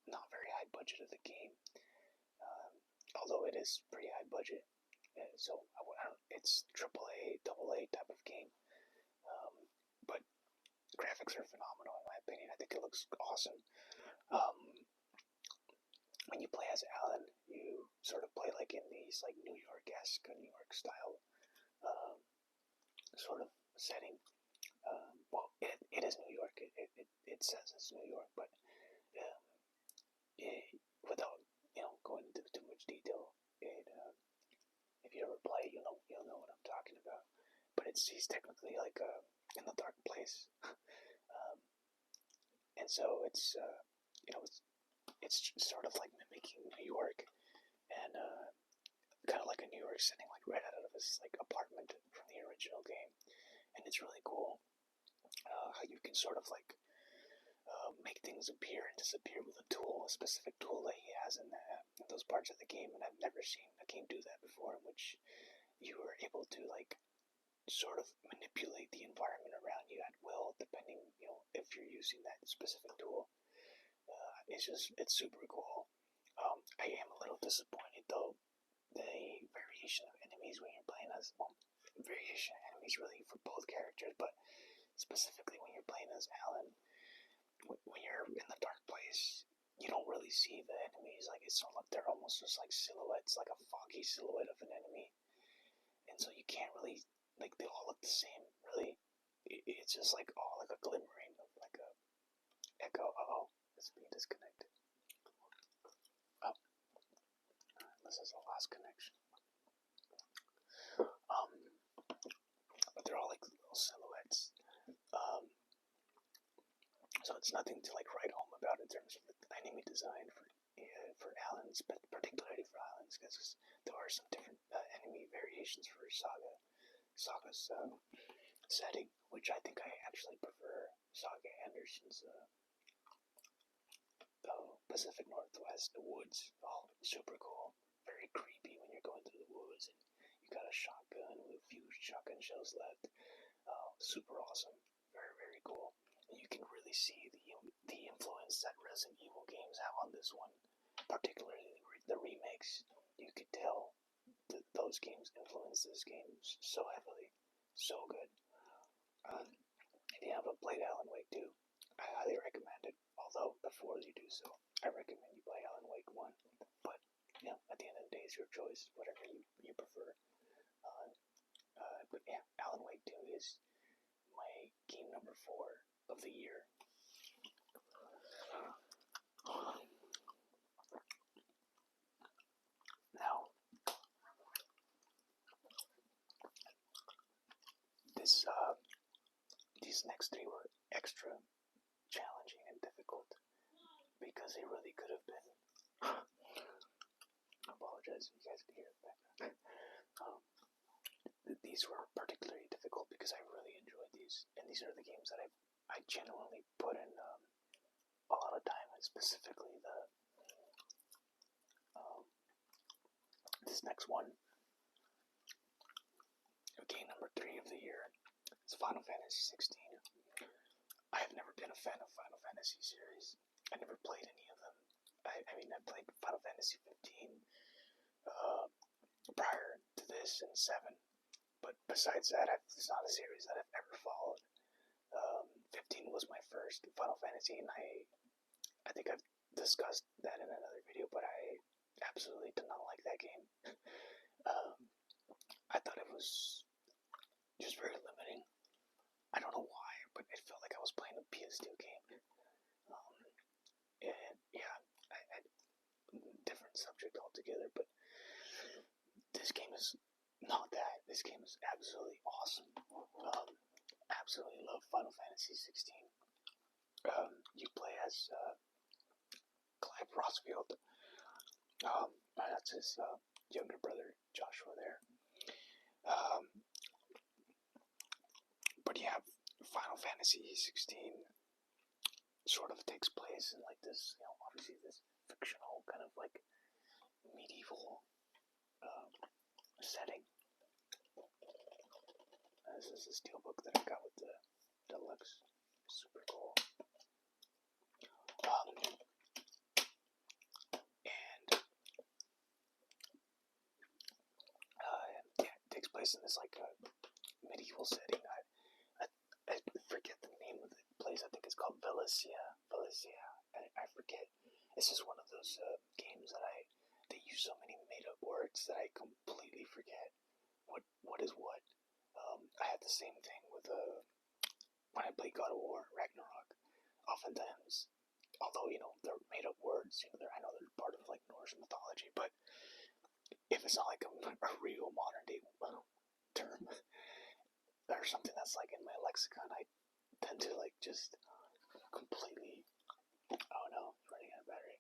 not very high budget of the game, although it is pretty high budget. So it's AAA, AA type of game, but graphics are phenomenal in my opinion. I think it looks awesome. When you play as Alan, you sort of play like in these like New York-esque, New York style sort of setting. Well, it is New York. It says it's New York, but without going into too much detail, if you ever play, you'll know what I'm talking about. But he's technically like in the dark place, and so it's sort of like mimicking New York, and kind of like a New York setting, like right out of his like apartment from the original game, and it's really cool how you can sort of like make things appear and disappear with a specific tool that he has in those parts of the game, and I've never seen a game do that before, in which you are able to like sort of manipulate the environment around you at will, depending if you're using that specific tool. It's super cool. I am a little disappointed though. The variation of enemies when you're playing as variation of enemies really for both characters, but specifically when you're playing as Alan, when you're in the dark place, you don't really see the enemies. Like they're almost just like silhouettes, like a foggy silhouette of an enemy, and so you can't really like they all look the same. Really, it's just like like a glimmering of like a echo. It's being disconnected. Unless it's a lost connection. But they're all like little silhouettes. So it's nothing to like write home about in terms of the enemy design for Alan's, but particularly for Alan's, because there are some different enemy variations for Saga's setting, which I think I actually prefer Saga Anderson's Pacific Northwest, the woods. Super cool, very creepy when you're going through the woods, and you got a shotgun with a few shotgun shells left. Super awesome, very very cool. And you can really see the influence that Resident Evil games have on this one, particularly the remakes. You could tell those games influenced this game so heavily, so good. If you haven't played Alan Wake 2, I highly recommend it. Although before you do so, I recommend you play Alan Wake 1. But at the end of the day, it's your choice, whatever you prefer. But yeah, Alan Wake 2 is my game number 4 of the year. these next three were extra challenging and difficult because they really could have been. I apologize if you guys could hear it back there. These were particularly difficult because I really enjoyed these, and these are the games that I genuinely put in a lot of time, and specifically this next one, game number 3 of the year. It's Final Fantasy 16. I have never been a fan of Final Fantasy series. I never played any of them. I played Final Fantasy 15 prior to this and 7. But besides that, it's not a series that I've ever followed. 15 was my first Final Fantasy, and I think I've discussed that in another video, but I absolutely did not like that game. I thought it was just very limiting. I don't know why, but it felt like I was playing a PS2 game. And yeah, different subject altogether, but this game is not that. This game is absolutely awesome. Absolutely love Final Fantasy 16. You play as Clive Rosfield. That's his younger brother, Joshua, there. But yeah, Final Fantasy 16 sort of takes place in like this, obviously this fictional kind of like medieval setting. This is a steelbook that I got with the deluxe. Super cool. Yeah, it takes place in this like medieval setting. I forget the name of the place. I think it's called Valencia. I forget. It's just one of those games that they use so many made-up words that I completely forget what is what. I had the same thing with when I played God of War Ragnarok. Oftentimes, although they're made-up words, I know they're part of like Norse mythology, but if it's not like a real modern-day term or something that's like in my lexicon, I tend to like just completely, oh no, running out of battery,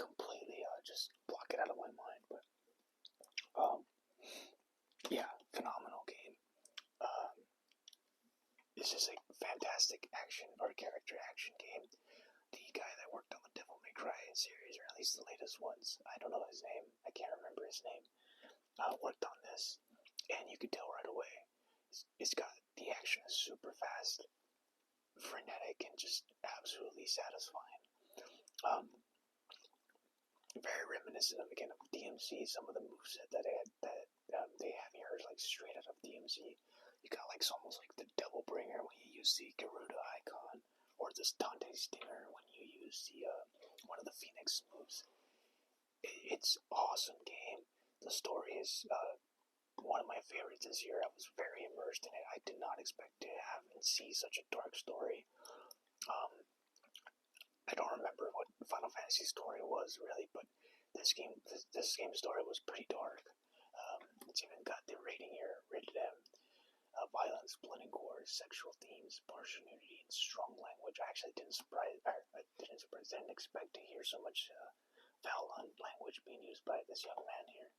completely just block it out of my mind. But yeah, phenomenal game. It's just a fantastic action or character action game. The guy that worked on the Devil May Cry series, or at least the latest ones, I don't know his name, I can't remember his name, worked on this, and you could tell right away. It's got, the action is super fast, frenetic, and just absolutely satisfying. Very reminiscent of, again, of DMC. Some of the moveset that they have here is like straight out of DMC. You got like almost like the Devil Bringer when you use the Garuda icon, or this Dante Stinger when you use the one of the Phoenix moves. It's awesome game. The story is one of my favorites this year. I was very immersed in it. I did not expect to have and see such a dark story. I don't remember what Final Fantasy story was really, but this game story was pretty dark. It's even got the rating here, rated M. Violence, blood and gore, sexual themes, partial nudity, and strong language. I actually didn't expect to hear so much foul language being used by this young man here.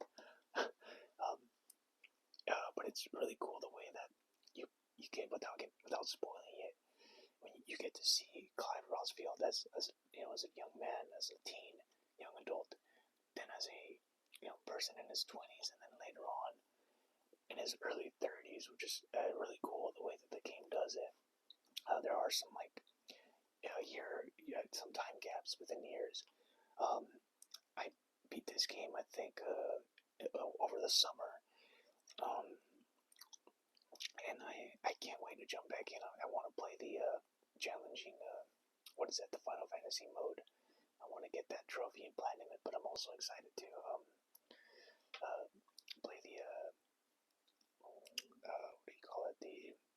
But it's really cool the way that you get, without spoiling it, when you get to see Clive Rosfield as a young man, as a teen, young adult, then as a person in his 20s, and then later on in his early 30s, which is really cool the way that the game does it. There are some some time gaps within years. I beat this game, I think, over the summer, and I can't wait to jump back in. I want to play the challenging, the Final Fantasy mode. I want to get that trophy and platinum it, but I'm also excited to play the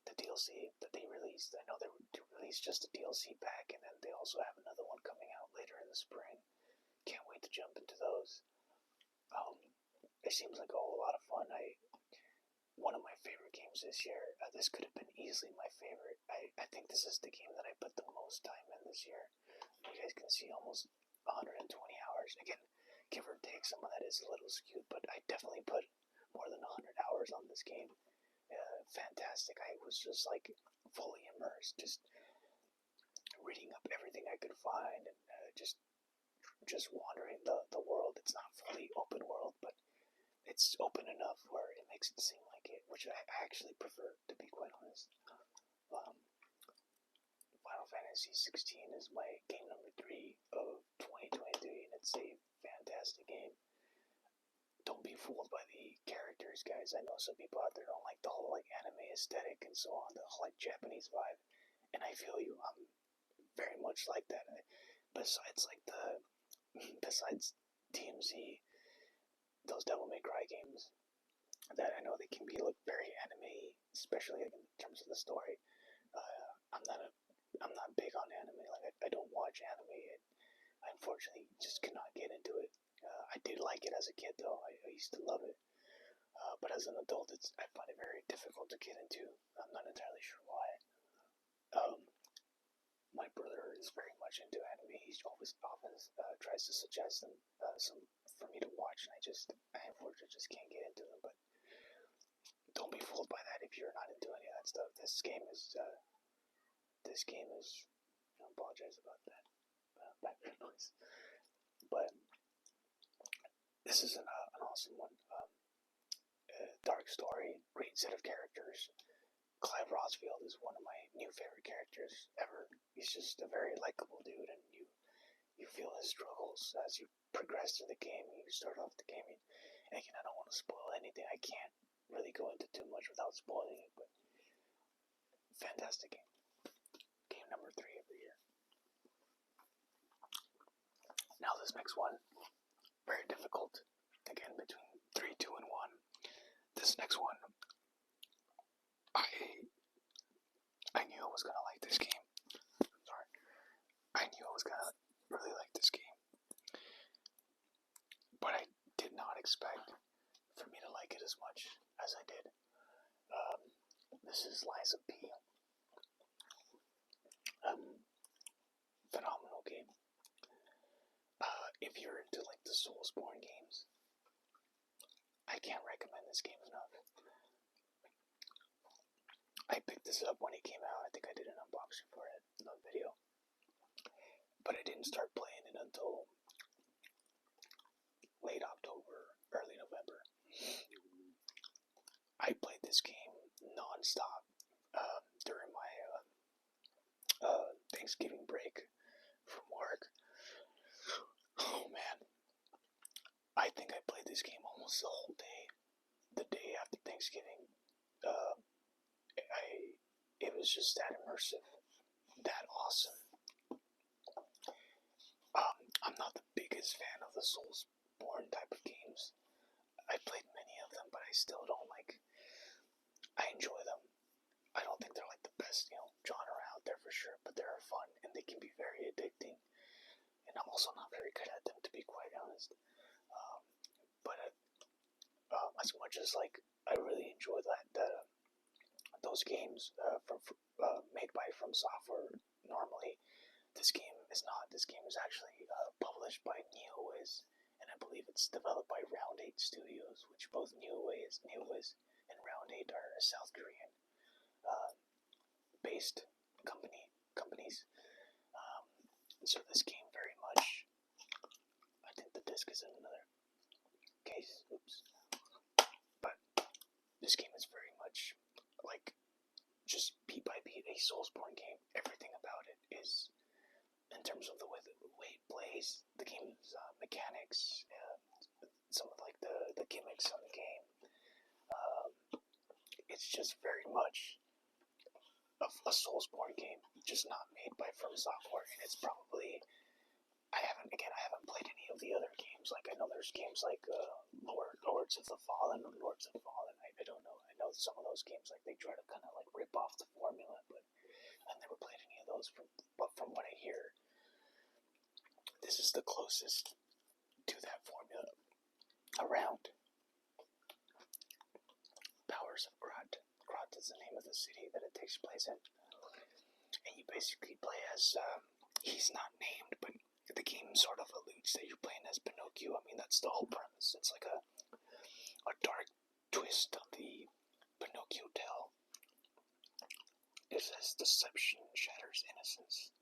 the DLC that they released. I know they released just a DLC pack, and then they also have another one coming out later in the spring. Can't wait to jump into those. It seems like a whole lot of fun. one of my favorite games this year. This could have been easily my favorite. I think this is the game that I put the most time in this year. You guys can see almost 120 hours. Again, give or take, some of that is a little skewed, but I definitely put more than 100 hours on this game. Fantastic. I was just like fully immersed, just reading up everything I could find, and just wandering the world. It's not fully open world, but it's open enough where it makes it seem like it, which I actually prefer, to be quite honest. Final Fantasy 16 is my game number 3 of 2023, and it's a fantastic game. Don't be fooled by the characters, guys. I know some people out there don't like the whole like anime aesthetic and so on, the whole like Japanese vibe, and I feel you. I'm very much like that. Besides DMZ, those Devil May Cry games, that I know they can be like very anime, especially like, in terms of the story. I'm not big on anime. Like I don't watch anime. I unfortunately just cannot get into it. I did like it as a kid though. I used to love it. But as an adult, I find it very difficult to get into. I'm not entirely sure why. My brother is very much into anime. He always often tries to suggest some for me to watch, and I unfortunately just can't get into them. But don't be fooled by that if you're not into any of that stuff. This game is. I apologize about that background noise, but this is an awesome one. Dark story, great set of characters. Clive Rosfield is one of my new favorite characters ever. He's just a very likable dude, and you feel his struggles as you progress through the game. You start off the game, and again, I don't want to spoil anything. I can't really go into too much without spoiling it, but fantastic game. Game number 3 of the year. Now this next one, very difficult. Again, between 3, 2, and 1. This next one, I knew I was gonna like this game. Sorry. I knew I was gonna really like this game. But I did not expect for me to like it as much as I did. This is Lies of P. Phenomenal game. If you're into like the Soulsborne games, I can't recommend this game enough. I picked this up when it came out. I think I did an unboxing for it in a video. But I didn't start playing it until late October, early November. I played this game non-stop during my Thanksgiving break from work. Oh man. I think I played this game almost the whole day. The day after Thanksgiving. It was just that immersive, that awesome. I'm not the biggest fan of the Soulsborne type of games. I played many of them, but I still don't I enjoy them. I don't think they're like the best, genre out there for sure, but they're fun and they can be very addicting. And I'm also not very good at them, to be quite honest. But as much as I really enjoy those games made by From Software. Normally, this game is not. This game is actually published by NeoWiz, and I believe it's developed by Round 8 Studios, which both NeoWiz and Round 8 are South Korean based companies. So this game very much. I think the disc is in another case. Oops. But this game is very much just beat by beat a Soulsborne game. Everything about it is, in terms of the way it plays, the game's mechanics, some of the gimmicks on the game. It's just very much a Soulsborne game, just not made by From Software, and it's probably. I haven't played any of the other games. I know there's games like Lords of the Fallen or Lords of the Fallen. I don't know. I know some of those games they try to kind of rip off the formula, but I've never played any of those. But from what I hear, this is the closest to that formula around. Power Wars of Krat. Krat is the name of the city that it takes place in. And you basically play as, he's not named, but the game sort of alludes that you're playing as Pinocchio. I mean, that's the whole premise. It's like a dark twist of the Pinocchio tale. It says deception shatters innocence.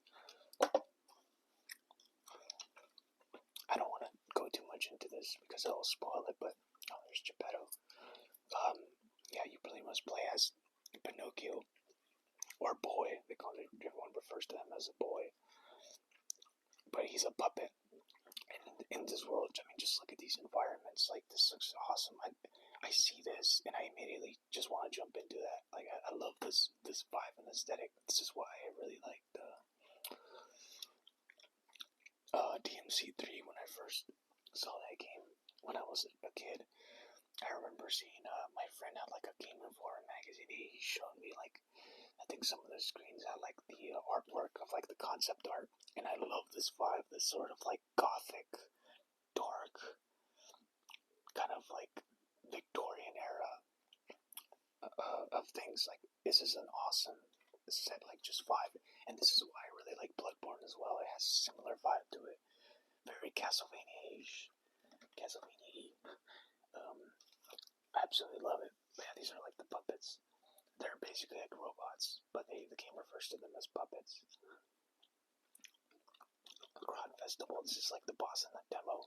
I don't want to go too much into this because it'll spoil it, but there's Geppetto. Yeah, you pretty much play as Pinocchio, or boy. They call it, everyone refers to him as a boy. But he's a puppet. And in this world, I mean, just look at these environments. Like, this looks awesome. I see this, and I immediately just want to jump into that. Like, I love this vibe and aesthetic. This is why I really liked DMC3 when I first saw that game when I was a kid. I remember seeing my friend had like a Game Informer magazine. He showed me like, I think some of the screens had like the artwork of like the concept art, and I love this vibe, this sort of like gothic, dark, kind of like Victorian era of things. Like, this is an awesome set, like just vibe, and this is why I really like Bloodborne as well. It has a similar vibe to it, very Castlevania-ish. I absolutely love it. But yeah, these are like the puppets. They're basically like robots, but the game refers to them as puppets. Krat Festival. This is like the boss in the demo.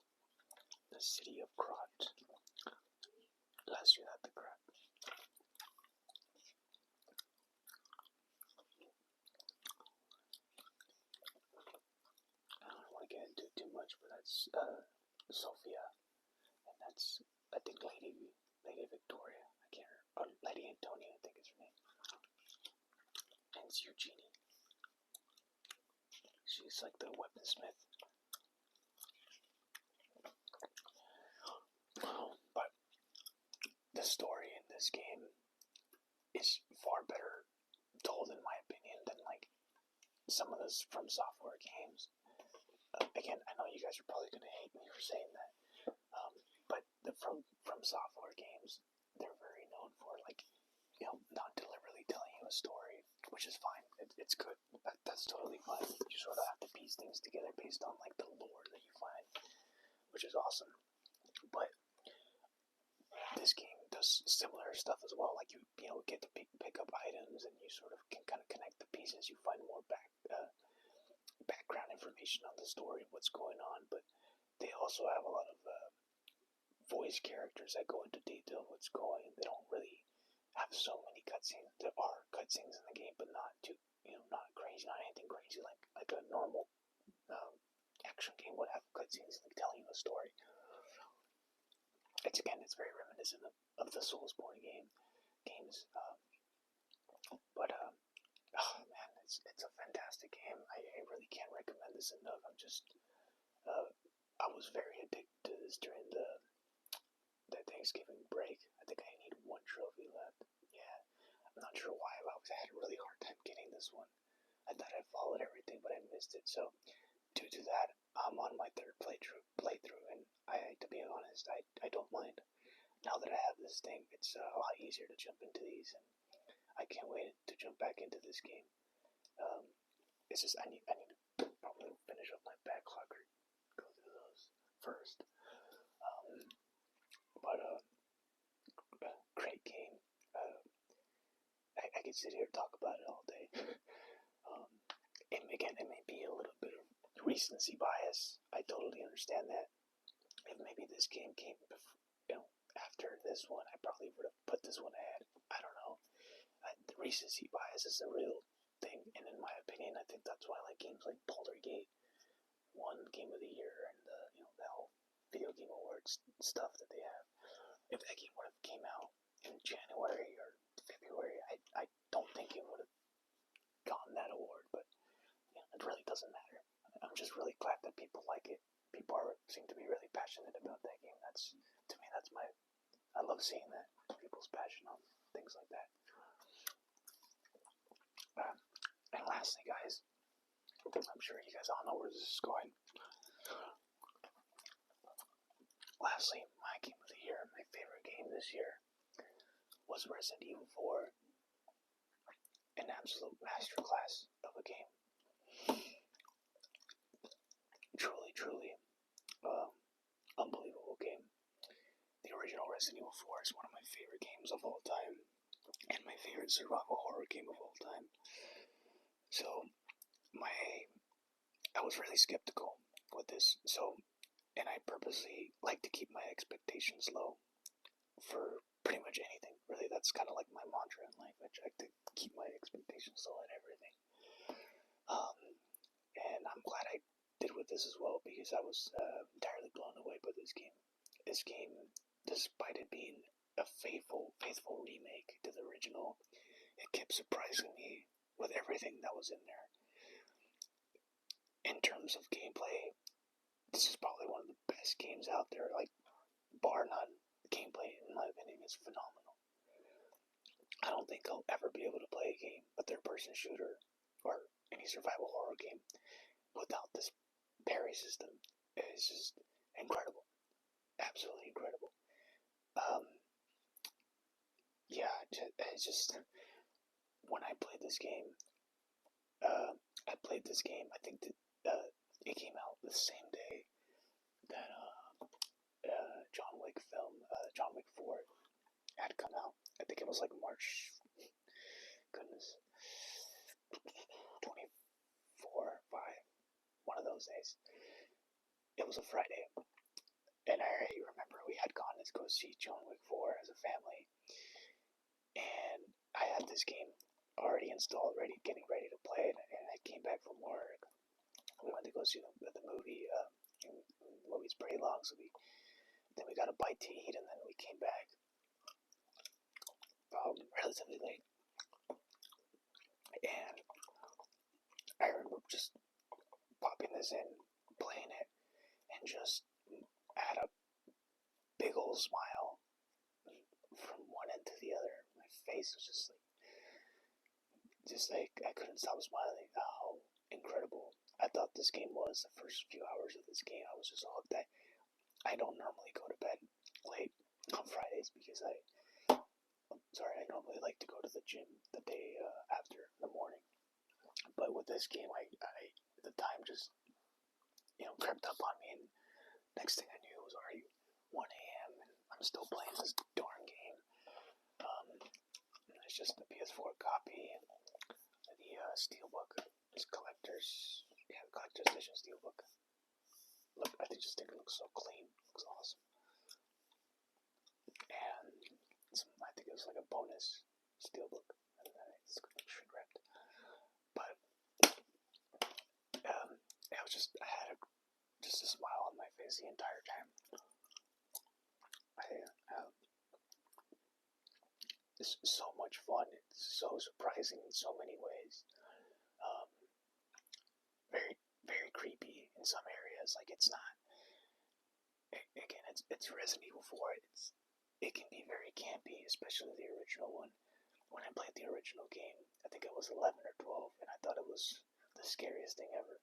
The city of Krat. Last year at the Krat. I don't want to get into too much, but that's Sophia, and that's, I think, Lady Victoria. I can't remember. Lady Antonia, I think is her name. And it's Eugenie. She's like the weaponsmith. But the story in this game is far better told, in my opinion, than like some of those From Software games. Again, I know you guys are probably gonna hate me for saying that, but the From Software games, they're very known for, like, not deliberately telling you a story, which is fine. It's good. That's totally fine. You sort of have to piece things together based on like the lore that you find, which is awesome. But this game does similar stuff as well. Like, you get to pick up items, and you sort of can kind of connect the pieces. You find more background information on the story, what's going on. But they also have a lot of voice characters that go into detail of what's going. They don't really have so many cutscenes. There are cutscenes in the game, but not too, not crazy, not anything crazy like a normal action game would have cutscenes like telling you a story. It's very reminiscent of the Soulsborne games. But oh man, it's a fantastic game. I really can't recommend this enough. I was very addicted to this during the Thanksgiving break. I think I need one trophy left. Yeah, I'm not sure why, but I had a really hard time getting this one. I thought I followed everything, but I missed it. So due to that, I'm on my third playthrough, and to be honest, I don't mind. Now that I have this thing, it's a lot easier to jump into these, and I can't wait to jump back into this game. It's just I need to probably finish up my backlog or go through those first. But great game. I could sit here and talk about it all day. And again, it may be a little bit of recency bias. I totally understand that. If maybe this game came before, after this one, I probably would have put this one ahead. I don't know. The recency bias is a real thing, and in my opinion, I think that's why I like games like Baldurs Gate won Game of the Year, and the whole Video Game Awards stuff that they have. If that game would have came out in January or February, I don't think it would have gotten that award, but it really doesn't matter. I'm just really glad that people like it. People seem to be really passionate about that game. To me, I love seeing that, people's passion on things like that. And lastly, guys, I'm sure you guys all know where this is going. Lastly, my game of the year, my favorite game this year, was Resident Evil 4, an absolute masterclass of a game. Truly, unbelievable game. The original Resident Evil 4 is one of my favorite games of all time, and my favorite survival horror game of all time. So, I was really skeptical with this, and I purposely like to keep my expectations low for pretty much anything. Really, that's kind of like my mantra in life. I try to keep my expectations low in everything. And I'm glad I did with this as well, because I was entirely blown away by this game. This game, despite it being a faithful remake to the original, it kept surprising me with everything that was in there. In terms of gameplay, this is probably one of the best games out there, like, bar none. The gameplay, in my opinion, is phenomenal. I don't think I'll ever be able to play a game, a third-person shooter, or any survival horror game, without this parry system. It's just incredible. Absolutely incredible. Yeah, it's just, when I played this game, I think that it came out the same day that John Wick film, John Wick 4, had come out. I think it was like March, goodness, 24, 5, one of those days. It was a Friday, and I remember we had gone to go see John Wick 4 as a family, and I had this game already installed, getting ready to play it, and I came back from work. We went to go see the movie. The movie's pretty long, so we got a bite to eat, and then we came back relatively late. And I remember just popping this in, playing it, and just had a big old smile from one end to the other. My face was just like I couldn't stop smiling. How incredible I thought this game was. The first few hours of this game, I was just hooked. I don't normally go to bed late on Fridays because I normally like to go to the gym the day after in the morning. But with this game, the time just crept up on me, and next thing I knew, it was already 1 a.m. and I'm still playing this darn game. It's just the PS4 copy and the steelbook, this collector's edition steelbook. Look, I just think it looks so clean. It looks awesome. And I think it was like a bonus steelbook, and it's shrink wrapped. But I had just a smile on my face the entire time. It's so much fun. It's so surprising in so many ways. Very, very creepy in some areas. Like, it's not. Again, it's Resident Evil 4. It can be very campy, especially the original one. When I played the original game, I think I was 11 or 12, and I thought it was the scariest thing ever.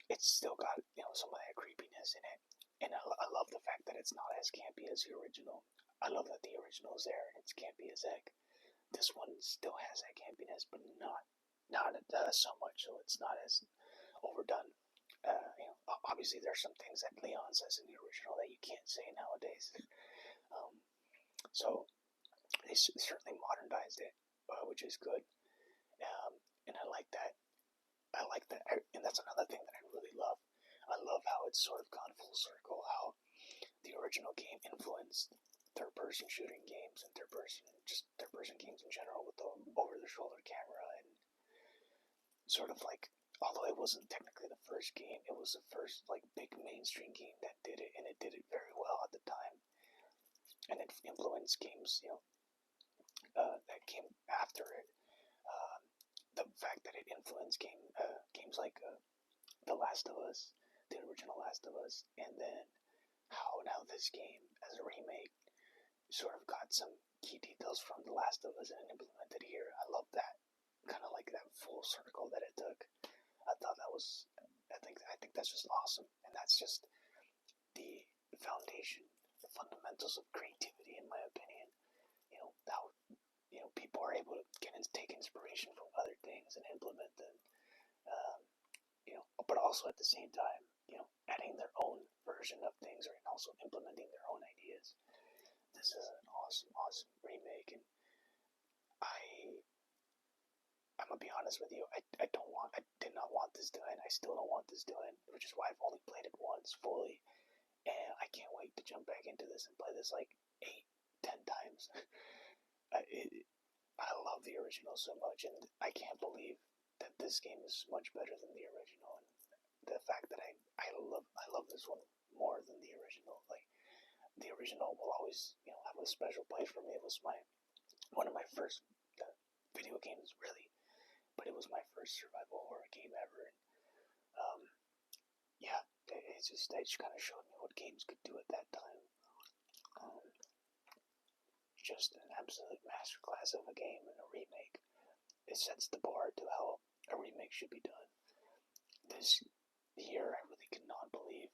It's still got some of that creepiness in it, and I love the fact that it's not as campy as the original. I love that the original is there and it's campy as heck. This one still has that campiness, but not so much, so it's not as overdone. Obviously there's some things that Leon says in the original that you can't say nowadays. So they certainly modernized it, which is good. And I like that. And that's another thing that I really love. I love how it's sort of gone full circle, how the original game influenced third-person shooting games and third-person games in general with the over-the-shoulder camera, and sort of like, although it wasn't technically the first game, it was the first like big mainstream game that did it, and it did it very well at the time, and it influenced games that came after it. The fact that it influenced games like The Last of Us, the original Last of Us, and then how now this game as a remake sort of got some key details from The Last of Us and implemented here. I love that, kind of like that full circle that it took. I think that's just awesome, and that's just the foundation the fundamentals of creativity, in my opinion. How people are able to take inspiration from other things and implement them. Um, but also at the same time, adding their own version of things or also implementing their own ideas. This is an awesome, awesome remake, and I'm gonna be honest with you. I did not want this to end. I still don't want this to end, which is why I've only played it once fully, and I can't wait to jump back into this and play this like 8, 10 times. I love the original so much, and I can't believe that this game is much better than the original. And the fact that I love this one more than the original. Like the original will always have a special place for me. It was one of my first video games, really, but it was my first survival horror game ever. And yeah, it just kind of showed me what games could do at that time. Just an absolute masterclass of a game and a remake. It sets the bar to how a remake should be done. This year, I really could not believe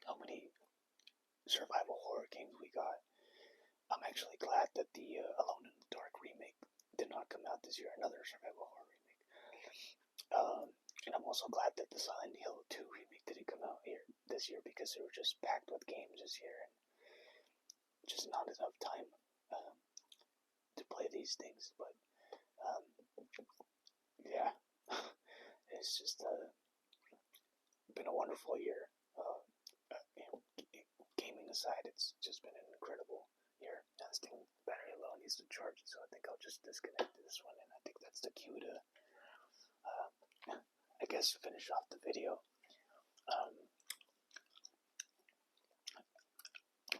how many survival horror games we got. I'm actually glad that the Alone in the Dark remake did not come out this year, another survival horror remake. And I'm also glad that the Silent Hill 2 remake didn't come out this year, because they were just packed with games this year and just not enough time to play these things. But yeah, it's just been a wonderful year. Gaming aside, it's just been an incredible year. Now this battery low needs to charge, so I think I'll just disconnect this one, and I think that's the cue to, I guess, finish off the video.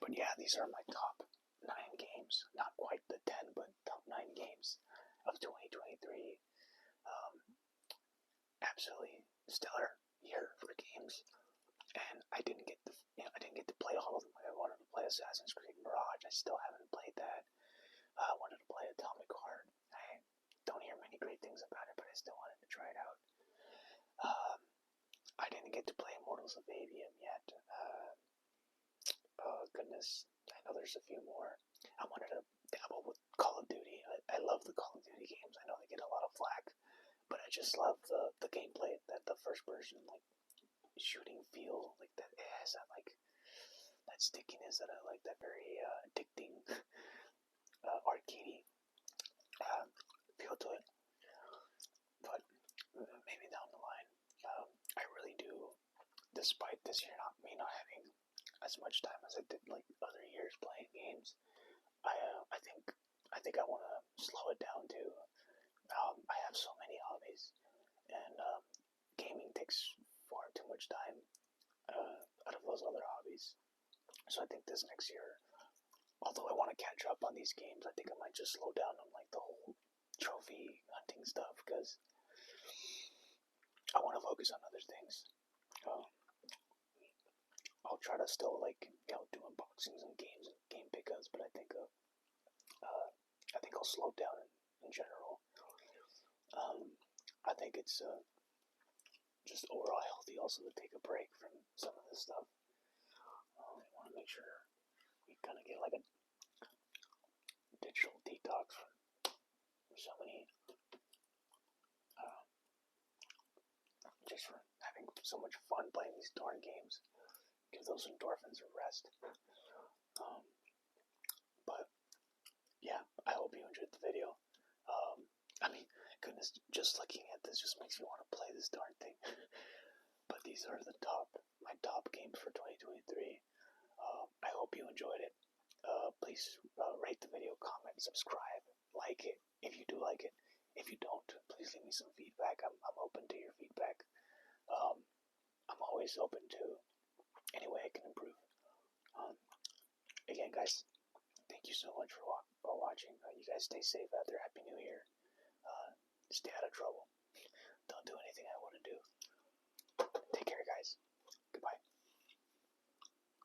But yeah, these are my top 9 games. Not quite the 10, but top 9 games of 2023. Absolutely stellar year for games, and I didn't get to play all of them. I wanted to play Assassin's Creed Mirage. I still haven't played that. I wanted to play Atomic Heart. I don't hear many great things about it, but I still wanted to try it out. I didn't get to play Immortals of Aveum yet. Oh goodness, I know there's a few more. I wanted to dabble with Call of Duty. I love the Call of Duty games. I know they get a lot of flack, but I just love the gameplay, that the first person like shooting feel, like that. It has that that stickiness that I like, that very addicting arcadey feel to it. But maybe down the line, I really do, despite this year not having as much time as I did like other years playing games, I think I want to slow it down too. I have so many hobbies, and gaming takes far too much time out of those other hobbies. So I think this next year, although I want to catch up on these games, I think I might just slow down on like the whole trophy hunting stuff, because I want to focus on other things. I'll try to still do unboxings and games and game pickups, but I think I'll slow down in general. I think it's just overall healthy also to take a break from some of this stuff. I want to make sure we kind of get like a digital detox from so many, just for having so much fun playing these darn games. Give those endorphins a rest. But yeah, I hope you enjoyed the video. I mean, goodness, just looking at this just makes me want to play this darn thing. But these are my top games for 2023. I hope you enjoyed it. Please rate the video, comment, subscribe, like it if you do like it. If you don't, please leave me some feedback. I'm open to your feedback. I'm always open to any way I can improve. Again, guys, thank you so much for watching. You guys stay safe out there. Happy New Year. Stay out of trouble. Don't do anything I want to do. Take care, guys.